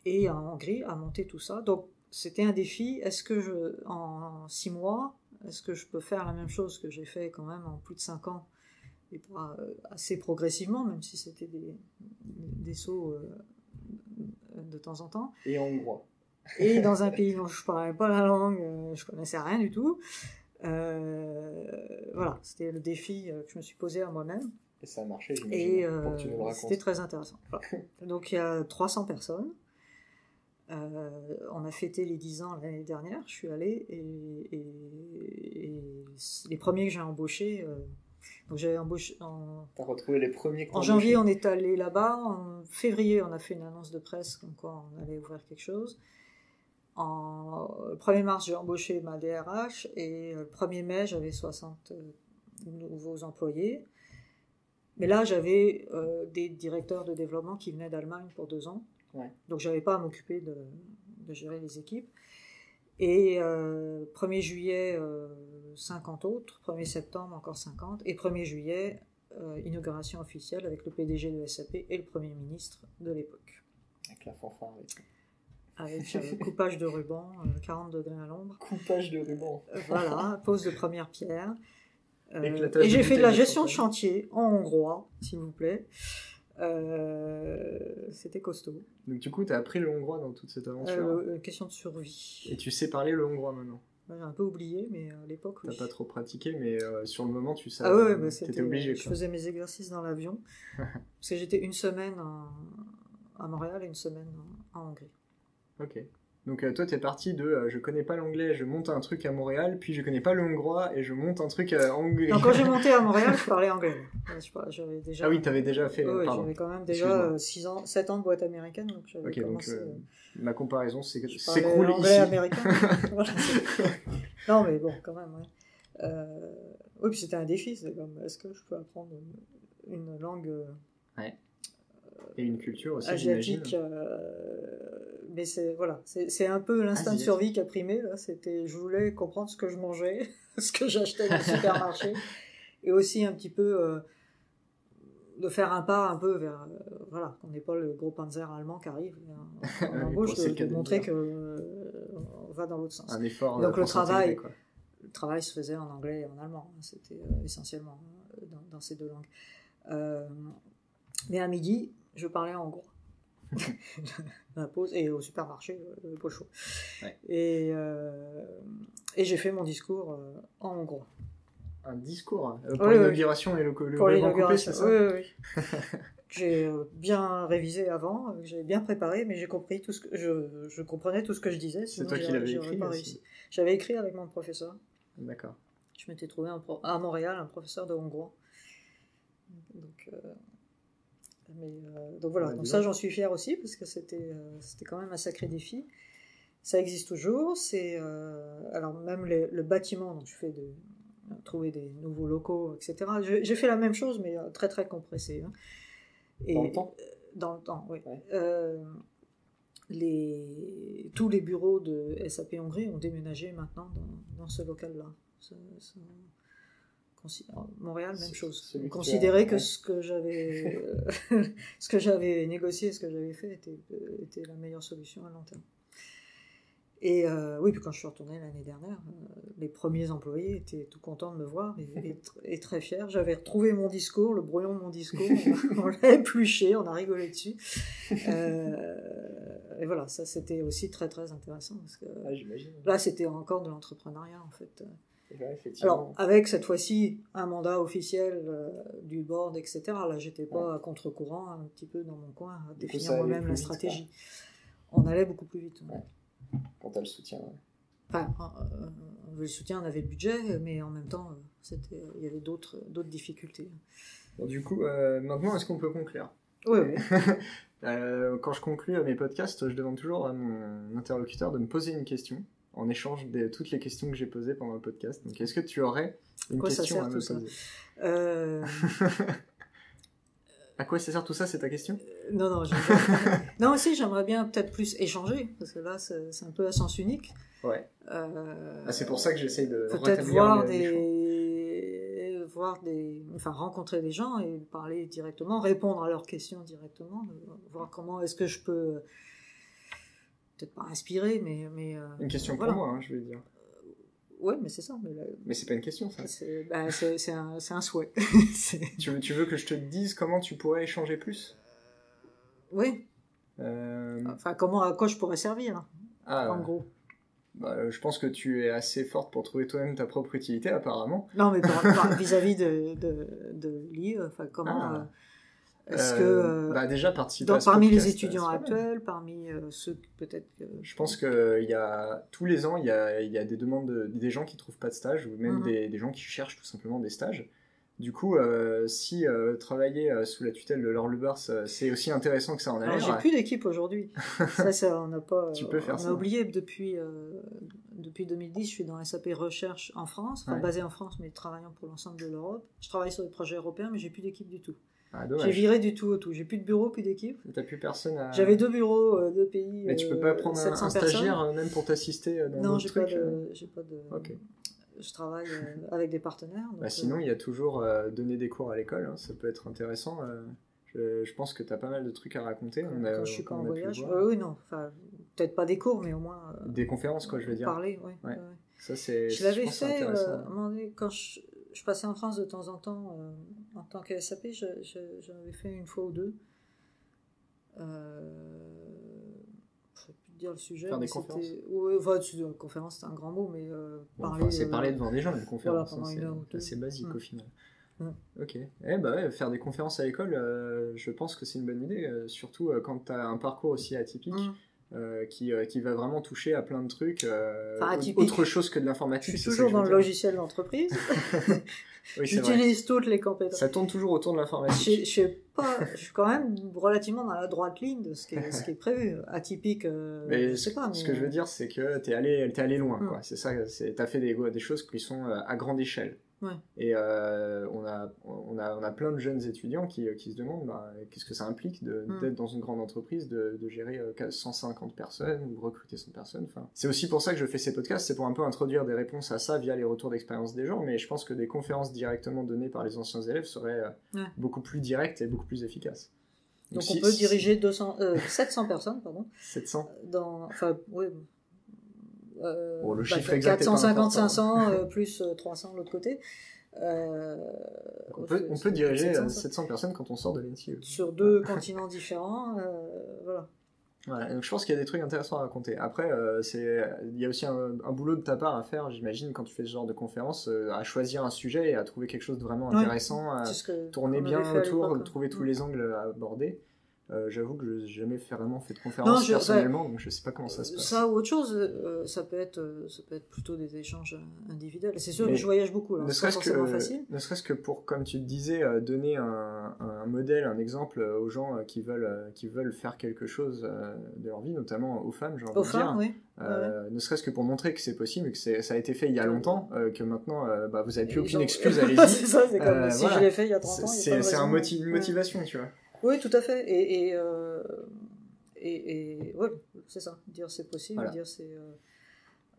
Et en Hongrie, à monter tout ça. Donc c'était un défi. Est-ce que en 6 mois, est-ce que je peux faire la même chose que j'ai fait quand même en plus de 5 ans, et pas assez progressivement, même si c'était des sauts de temps en temps. Et en hongrois. Et dans un pays dont je ne parlais pas la langue, je ne connaissais rien du tout. Voilà, c'était le défi que je me suis posé à moi-même. Et ça a marché, j'imagine, pour que tu nous le racontes. C'était très intéressant. Voilà. Donc il y a 300 personnes. On a fêté les 10 ans l'année dernière, je suis allée, et les premiers que j'ai embauchés... donc j'avais embauché T'as retrouvé les premiers en janvier, on est allé là-bas. En février, on a fait une annonce de presse comme quoi on allait ouvrir quelque chose. Le 1er mars, j'ai embauché ma DRH, et le 1er mai, j'avais 60 nouveaux employés. Mais là, j'avais des directeurs de développement qui venaient d'Allemagne pour 2 ans. Ouais. Donc j'avais pas à m'occuper de gérer les équipes. Et 1er juillet, 50 autres, 1er septembre, encore 50, et 1er juillet, inauguration officielle avec le PDG de SAP et le Premier ministre de l'époque. Avec la fanfare et tout. Avec coupage de ruban, 40 degrés à l'ombre. Coupage de ruban. Voilà, pose de première pierre. Et j'ai fait de la gestion de chantier en hongrois, s'il vous plaît. C'était costaud. Donc du coup, tu as appris le hongrois dans toute cette aventure. Question de survie. Et tu sais parler le hongrois maintenant? J'ai un peu oublié, mais à l'époque, oui. T'as pas trop pratiqué, mais sur le moment, tu savais. Ah ouais, bah, t'étais obligé. Je faisais mes exercices dans l'avion. Parce que j'étais une semaine à Montréal et une semaine en Hongrie. Ok. Donc toi, t'es parti de je connais pas l'anglais, je monte un truc à Montréal, puis je connais pas le hongrois et je monte un truc anglais. Donc quand j'ai monté à Montréal, je parlais anglais. J'avais déjà... Ah oui, t'avais déjà fait... Oui, pardon. j'avais quand même déjà 7 ans de boîte américaine, donc j'avais Ok, commencé... donc ma comparaison je s'écroule parlais anglais ici. américain. Voilà, non, mais bon, quand même, ouais. Oui, puis c'était un défi, c'est comme, est-ce que je peux apprendre une langue... Ouais. Et une culture aussi, asiatique, mais c'est un peu l'instinct de survie qui a primé là. Je voulais comprendre ce que je mangeais, ce que j'achetais dans le supermarché, et aussi un petit peu de faire un pas un peu vers voilà, qu'on n'ait pas le gros panzer allemand qui arrive en embauche, de montrer que on va dans l'autre sens. Un effort. Donc le travail se faisait en anglais et en allemand, c'était essentiellement dans ces deux langues. Mais à midi, je parlais en hongrois. À la pause et au supermarché, pas le choix. Ouais. Et j'ai fait mon discours en hongrois. Un discours pour l'inauguration et le ruban coupé, c'est ça? Oui. J'ai bien révisé avant, j'ai bien préparé, mais j'ai compris tout ce que je comprenais tout ce que je disais. C'est toi qui l'avais écrit pas réussi. J'avais écrit avec mon professeur. D'accord. Je m'étais trouvé à Montréal un professeur de hongrois. Donc voilà, donc ça j'en suis fière aussi parce que c'était quand même un sacré défi. Ça existe toujours, alors même le bâtiment, donc je fais trouver des nouveaux locaux, etc. J'ai fait la même chose mais très très compressé. Hein. Et, dans le temps Dans le temps, oui. Ouais. Tous les bureaux de SAP Hongrie ont déménagé maintenant dans ce local-là. Montréal, même chose. Considérer que ce que j'avais négocié, ce que j'avais fait était la meilleure solution à long terme. Et oui, puis quand je suis retournée l'année dernière, les premiers employés étaient tout contents de me voir et très fiers. J'avais retrouvé mon discours, le brouillon de mon discours, on l'a épluché, on a rigolé dessus. Et voilà, ça c'était aussi très très intéressant parce que j'imagine. Là c'était encore de l'entrepreneuriat en fait. Ouais, alors, avec cette fois-ci un mandat officiel du board, etc., là, j'étais pas à contre-courant, un petit peu dans mon coin, à définir moi-même la stratégie. Vite, on allait beaucoup plus vite. Ouais. Quand t'as le soutien. Ouais. Enfin, le soutien, on avait le budget, mais en même temps, il y avait d'autres difficultés. Bon, du coup, maintenant, est-ce qu'on peut conclure? Oui. Quand je conclue mes podcasts, je demande toujours à mon interlocuteur de me poser une question en échange de toutes les questions que j'ai posées pendant le podcast. Donc, est-ce que tu aurais une question à me poser? À quoi ça sert tout ça, c'est ta question? Non, non, aussi, j'aimerais bien peut-être plus échanger, parce que là, c'est un peu à sens unique. Ouais. C'est pour ça que j'essaye de peut-être rencontrer des gens et parler directement, répondre à leurs questions directement, voir comment est-ce que je peux... peut-être pas inspiré, mais une question pour moi, hein, je vais dire. Ouais, mais c'est ça. Mais c'est pas une question, ça. C'est un souhait. Tu veux que je te dise comment tu pourrais échanger plus? Oui. Enfin, à quoi je pourrais servir, en gros. Je pense que tu es assez forte pour trouver toi-même ta propre utilité, apparemment. Non, mais vis-à-vis de l'IE, enfin, comment... Est-ce que déjà participer parmi les étudiants actuels, parmi ceux peut-être que... Je pense que tous les ans il y a des demandes des gens qui trouvent pas de stage ou même des gens qui cherchent tout simplement des stages. Du coup, si travailler sous la tutelle de Laure Lubars, c'est aussi intéressant que ça en a l'air. J'ai plus d'équipe aujourd'hui. ça on n'a pas. Tu peux faire ça. On a oublié depuis 2010, je suis dans SAP Recherche en France, basé en France, mais travaillant pour l'ensemble de l'Europe. Je travaille sur des projets européens, mais j'ai plus d'équipe du tout. J'ai viré du tout au tout. J'ai plus de bureau, plus d'équipe. T'as plus personne à... J'avais 2 bureaux, 2 pays. Mais tu peux pas prendre un stagiaire même pour t'assister dans d'autres trucs? Non, j'ai pas de... Okay. Je travaille avec des partenaires. Donc, sinon, il y a toujours donner des cours à l'école. Hein, ça peut être intéressant. Je pense que tu as pas mal de trucs à raconter. Quand je suis pas en voyage. Oui, non. Enfin, peut-être pas des cours, mais au moins... des conférences, quoi, je veux dire. Parler, oui. Ouais. Ça, je l'avais fait à un moment donné, quand je passais en France de temps en temps en tant que SAP, j'en avais fait une fois ou deux. Je ne sais plus te dire le sujet. Faire des conférences. Conférence, c'est un grand mot, mais parler devant des gens, une conférence. Pendant une heure ou deux. C'est basique au final. Ok. Faire des conférences à l'école, je pense que c'est une bonne idée, surtout quand tu as un parcours aussi atypique. qui va vraiment toucher à plein de trucs, atypique. autre chose que de l'informatique. Je suis toujours dans le logiciel d'entreprise. Oui, j'utilise toutes les compétences. Ça tourne toujours autour de l'informatique. Je suis quand même relativement dans la droite ligne de ce qui est prévu. Atypique, je sais pas. Ce que je veux dire, c'est que t'es allé loin, quoi. C'est ça, t'as fait des choses qui sont à grande échelle. Ouais. Et on a plein de jeunes étudiants qui se demandent qu'est-ce que ça implique d'être dans une grande entreprise, de gérer 150 personnes ou recruter 100 personnes. Enfin, c'est aussi pour ça que je fais ces podcasts, c'est pour un peu introduire des réponses à ça via les retours d'expérience des gens, mais je pense que des conférences directement données par les anciens élèves seraient beaucoup plus directes et beaucoup plus efficaces. Donc on peut diriger 700 personnes, pardon. 700 le chiffre exact 450, 500, plus 300 de l'autre côté. On peut diriger 700 personnes quand on sort de l'ENSI. Sur 2 continents différents, voilà. Voilà, donc je pense qu'il y a des trucs intéressants à raconter. Après, il y a aussi un boulot de ta part à faire, j'imagine, quand tu fais ce genre de conférence, à choisir un sujet et à trouver quelque chose de vraiment intéressant, à tourner bien autour, trouver tous les angles à aborder. J'avoue que je n'ai jamais vraiment fait de conférence personnellement, donc je ne sais pas comment ça se passe. Ça ou autre chose, ça peut être plutôt des échanges individuels. C'est sûr que je voyage beaucoup, là. C'est pas forcément facile. Ne serait-ce que pour, comme tu te disais, donner un modèle, un exemple aux gens qui veulent faire quelque chose de leur vie, notamment aux femmes, j'ai envie de dire. Oui. Ne serait-ce que pour montrer que c'est possible, que ça a été fait il y a longtemps, que maintenant vous n'avez plus aucune excuse, allez-y. C'est ça, c'est comme si je l'ai fait il y a 30 ans. C'est une motivation, tu vois. Oui, tout à fait. Et ouais, c'est ça. Dire c'est possible, voilà. Dire c'est.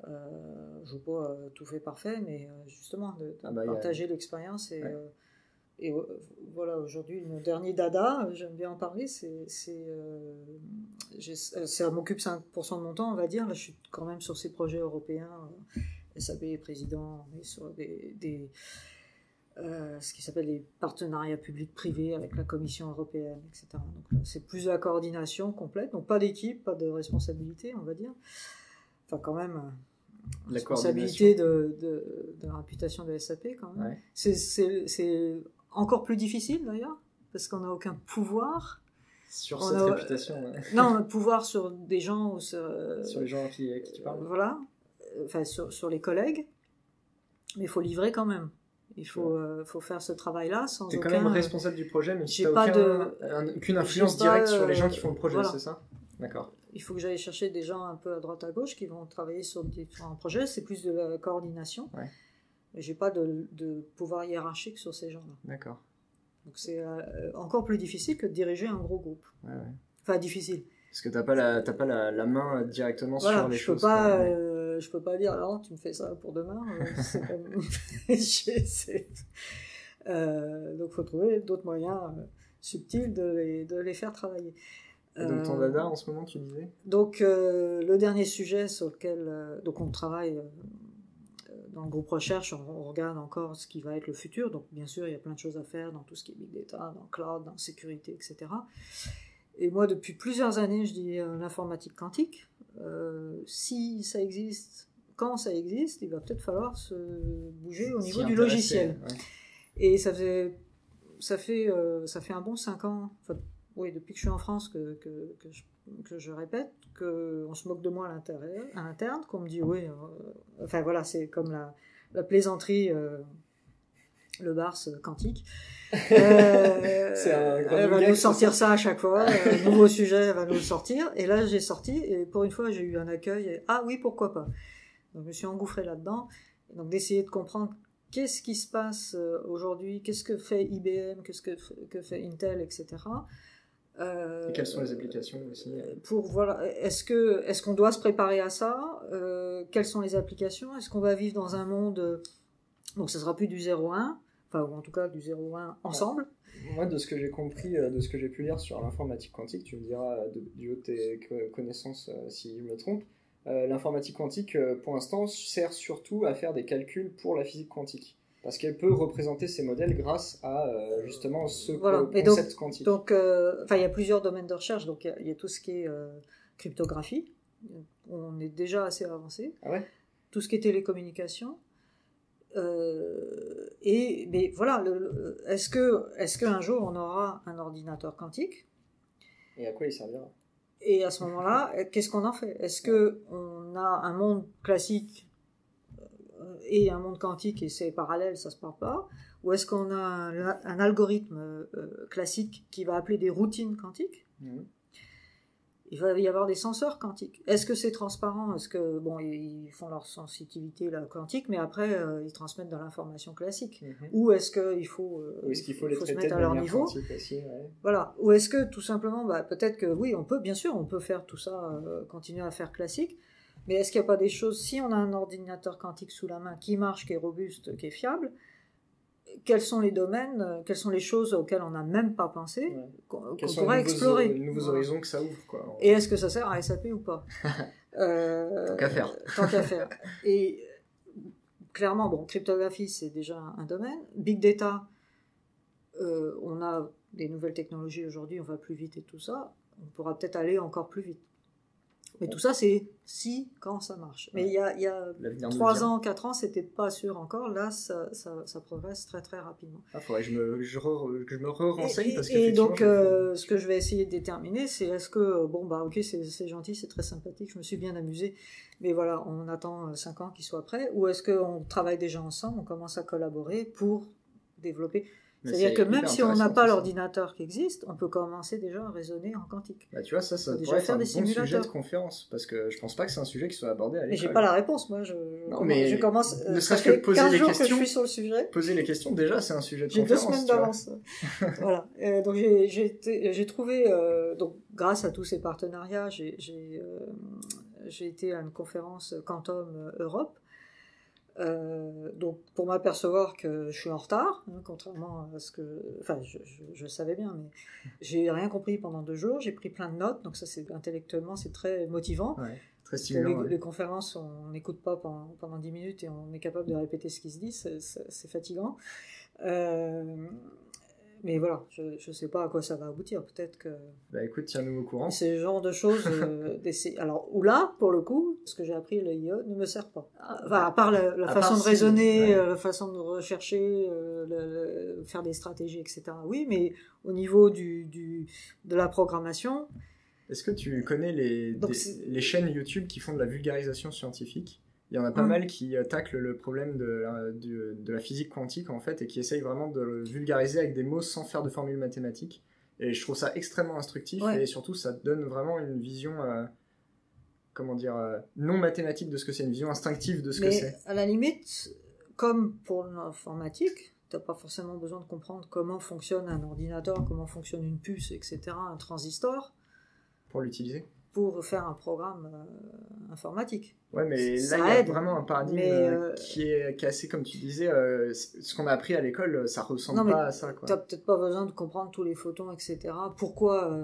Je veux pas tout fait parfait, mais justement, de partager l'expérience. Et voilà, aujourd'hui, mon dernier dada, j'aime bien en parler, ça m'occupe 5% de mon temps, on va dire. Là, je suis quand même sur ces projets européens, SAP président, mais sur ce qui s'appelle les partenariats publics-privés avec la Commission européenne, etc. Donc là, c'est plus de la coordination complète, donc pas d'équipe, pas de responsabilité, on va dire. Enfin, quand même, la responsabilité de la réputation de SAP, quand même. Ouais. C'est encore plus difficile, d'ailleurs, parce qu'on n'a aucun pouvoir. Sur cette réputation, ouais. Non, on a pouvoir sur des gens... sur les gens qui tu parles. Voilà. Enfin, sur les collègues. Mais il faut livrer quand même. Il faut faire ce travail-là sans aucun... T'es quand même responsable du projet, mais tu n'as aucune influence directe sur les gens qui font le projet, voilà. C'est ça ? D'accord. Il faut que j'aille chercher des gens un peu à droite à gauche qui vont travailler sur différents projets. C'est plus de la coordination. Ouais. Mais j'ai pas de pouvoir hiérarchique sur ces gens-là. D'accord. Donc c'est encore plus difficile que de diriger un gros groupe. Ouais. Enfin, difficile. Parce que t'as pas la main directement sur les choses. Je peux pas dire, alors tu me fais ça pour demain. C'est comme... donc il faut trouver d'autres moyens subtils de les faire travailler. Et donc ton dada en ce moment, tu disais ? Donc le dernier sujet sur lequel donc on travaille dans le groupe recherche, on regarde encore ce qui va être le futur. Donc bien sûr, il y a plein de choses à faire dans tout ce qui est big data, dans le cloud, dans la sécurité, etc. Et moi, depuis plusieurs années, je dis l'informatique quantique. Si ça existe, quand ça existe, il va peut-être falloir se bouger au niveau du logiciel. Ouais. Et ça fait un bon 5 ans, enfin, oui, depuis que je suis en France, que je répète, qu'on se moque de moi à l'interne, qu'on me dit, oui, enfin voilà, c'est comme la plaisanterie, le bars quantique. Elle va nous sortir ça à chaque fois, nouveau sujet, elle va nous le sortir. Et là, j'ai sorti, et pour une fois, j'ai eu un accueil, et, ah oui, pourquoi pas. Donc, je me suis engouffrée là-dedans. Et donc, d'essayer de comprendre qu'est-ce qui se passe aujourd'hui, qu'est-ce que fait IBM, qu'est-ce que fait Intel, etc. Et quelles sont les applications aussi est-ce qu'on doit se préparer à ça, quelles sont les applications, est-ce qu'on va vivre dans un monde donc ça sera plus du 0-1, enfin ou en tout cas du 0-1 ensemble. Moi, de ce que j'ai compris, de ce que j'ai pu lire sur l'informatique quantique, tu me diras du haut de tes connaissances si je me trompe, l'informatique quantique pour l'instant sert surtout à faire des calculs pour la physique quantique. Parce qu'elle peut représenter ces modèles grâce à justement ce concept quantique. Donc, il y a plusieurs domaines de recherche. Donc, il y a tout ce qui est cryptographie. On est déjà assez avancé. Ah ouais ? Tout ce qui est télécommunication. Mais voilà, est-ce qu'un jour on aura un ordinateur quantique ? Et à quoi il servira ? Et à ce moment-là, qu'est-ce qu'on en fait? Est-ce qu'on a un monde classique et un monde quantique et c'est parallèle, ça se parle pas? Ou est-ce qu'on a un algorithme classique qui va appeler des routines quantiques? Il va y avoir des senseurs quantiques. Est-ce que c'est transparent? Est-ce que, bon, ils font leur sensibilité là, quantique, mais après, ils transmettent dans l'information classique. Ou est-ce qu'il faut, se mettre à leur niveau aussi, Voilà. Ou est-ce que, tout simplement, peut-être que, oui, bien sûr, on peut faire tout ça, continuer à faire classique, mais est-ce qu'il n'y a pas des choses, si on a un ordinateur quantique sous la main qui marche, qui est robuste, qui est fiable, quels sont les domaines, quelles sont les choses auxquelles on n'a même pas pensé, qu'on pourrait explorer. Les nouveaux horizons que ça ouvre, quoi. Et est-ce que ça sert à SAP ou pas? Tant qu'à faire. Tant qu'à faire. Et clairement, bon, cryptographie, c'est déjà un domaine. Big Data, on a des nouvelles technologies aujourd'hui, on va plus vite et tout ça. On pourra peut-être aller encore plus vite. Mais tout ça, c'est quand ça marche. Mais il y a 3 ans, 4 ans, c'était pas sûr encore. Là, ça progresse très très rapidement. Faudrait que je me re-renseigne. Et donc, ce que je vais essayer de déterminer, c'est est-ce que, ok, c'est gentil, c'est très sympathique, je me suis bien amusée, mais voilà, on attend 5 ans qu'ils soient prêts, ou est-ce qu'on travaille déjà ensemble, on commence à collaborer pour développer. C'est-à-dire que même si on n'a pas l'ordinateur qui existe, on peut commencer déjà à raisonner en quantique. Tu vois, ça pourrait être un bon sujet de conférence, parce que je pense pas que c'est un sujet qui soit abordé à l'école. Mais j'ai pas la réponse, moi. Je commence. Ne serait-ce que poser les questions. Que je suis sur le sujet. Poser les questions, déjà, c'est un sujet de conférence. J'ai 2 semaines d'avance. Voilà. Donc j'ai trouvé, donc grâce à tous ces partenariats, j'ai été à une conférence Quantum Europe. Donc pour m'apercevoir que je suis en retard, contrairement à ce que, je savais bien, mais j'ai rien compris pendant 2 jours. J'ai pris plein de notes, donc ça c'est intellectuellement c'est très motivant. Très stimulant. Les conférences, on n'écoute pas pendant 10 minutes et on est capable de répéter ce qui se dit, c'est fatigant. Mais voilà, je ne sais pas à quoi ça va aboutir. Peut-être que. Écoute, tiens-nous au courant. C'est le genre de choses d'essayer. Alors, ou là, pour le coup, ce que j'ai appris à l'IE ne me sert pas. Enfin, à part la façon de raisonner, la façon de rechercher, faire des stratégies, etc. Oui, mais au niveau de la programmation. Est-ce que tu connais les chaînes YouTube qui font de la vulgarisation scientifique ? Il y en a pas mal qui taclent le problème de la physique quantique, en fait, et qui essayent vraiment de le vulgariser avec des mots sans faire de formules mathématiques. Et je trouve ça extrêmement instructif, et surtout, ça donne vraiment une vision, non mathématique de ce que c'est, une vision instinctive de ce que c'est. Mais à la limite, comme pour l'informatique, tu n'as pas forcément besoin de comprendre comment fonctionne un ordinateur, comment fonctionne une puce, etc., un transistor. Pour l'utiliser. Pour faire un programme informatique. Ouais, mais là, il y a vraiment un paradigme qui est assez, comme tu disais, ce qu'on a appris à l'école, ça ressemble pas à ça. Tu n'as peut-être pas besoin de comprendre tous les photons, etc. Pourquoi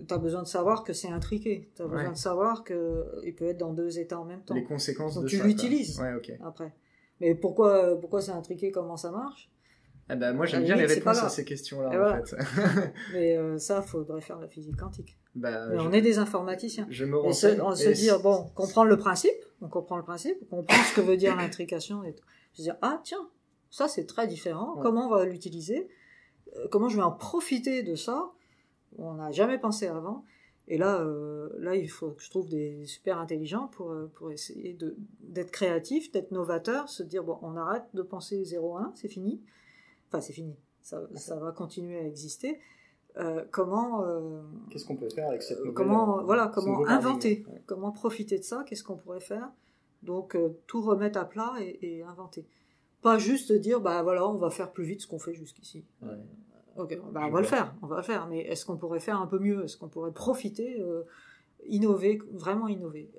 tu as besoin de savoir que c'est intriqué. Tu as besoin de savoir qu'il peut être dans 2 états en même temps. Les conséquences donc de ça. Donc tu l'utilises après. Mais pourquoi c'est intriqué, comment ça marche? Moi, j'aime bien les réponses à ces questions-là, en fait. Mais ça, il faudrait faire la physique quantique. Mais on est des informaticiens. Je me renseigne. On se dire, comprendre le principe, on comprend ce que veut dire l'intrication et tout. Se dire, tiens, ça c'est très différent, comment on va l'utiliser, comment je vais en profiter de ça, on n'a jamais pensé avant. Et là, il faut que je trouve des super intelligents pour essayer d'être créatifs, d'être novateurs, se dire, on arrête de penser 0-1, c'est fini. Enfin, c'est fini. Ça va continuer à exister. Qu'est-ce qu'on peut faire avec cette nouvelle... Comment inventer, comment profiter de ça, qu'est-ce qu'on pourrait faire. Donc, tout remettre à plat et inventer. Pas juste dire, on va faire plus vite ce qu'on fait jusqu'ici. On va le faire. Mais est-ce qu'on pourrait faire un peu mieux? Est-ce qu'on pourrait profiter, innover, vraiment innover?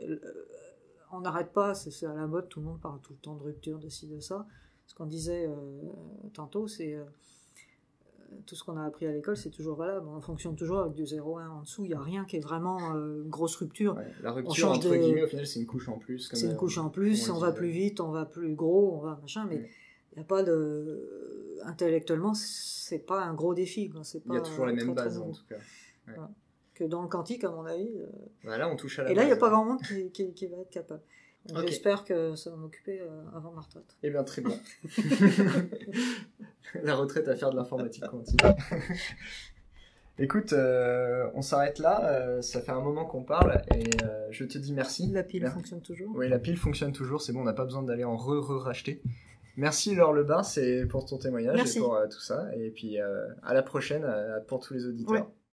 On n'arrête pas, c'est à la mode, tout le monde parle tout le temps de rupture, de ci, de ça. Ce qu'on disait tantôt, c'est tout ce qu'on a appris à l'école, c'est toujours valable. On fonctionne toujours avec du 0,1 en dessous. Il n'y a rien qui est vraiment une grosse rupture. La rupture, entre guillemets, au final, c'est une couche en plus. C'est une couche en plus. On va plus vite, on va plus gros, on va machin. Mais il n'y a pas de... Intellectuellement, c'est pas un gros défi. Il y a toujours les mêmes bases, en tout cas. Voilà. Que dans le quantique, à mon avis. Là, on touche à la base. Et là, il n'y a pas grand monde qui va être capable. J'espère que ça va m'occuper avant ma retraite. Eh bien, très bien. La retraite à faire de l'informatique quantique. Écoute, on s'arrête là. Ça fait un moment qu'on parle et je te dis merci. La pile fonctionne toujours. Oui, la pile fonctionne toujours. C'est bon, on n'a pas besoin d'aller en racheter. Merci Laure Lebin, c'est pour ton témoignage Merci. et pour tout ça. Et puis à la prochaine pour tous les auditeurs. Ouais.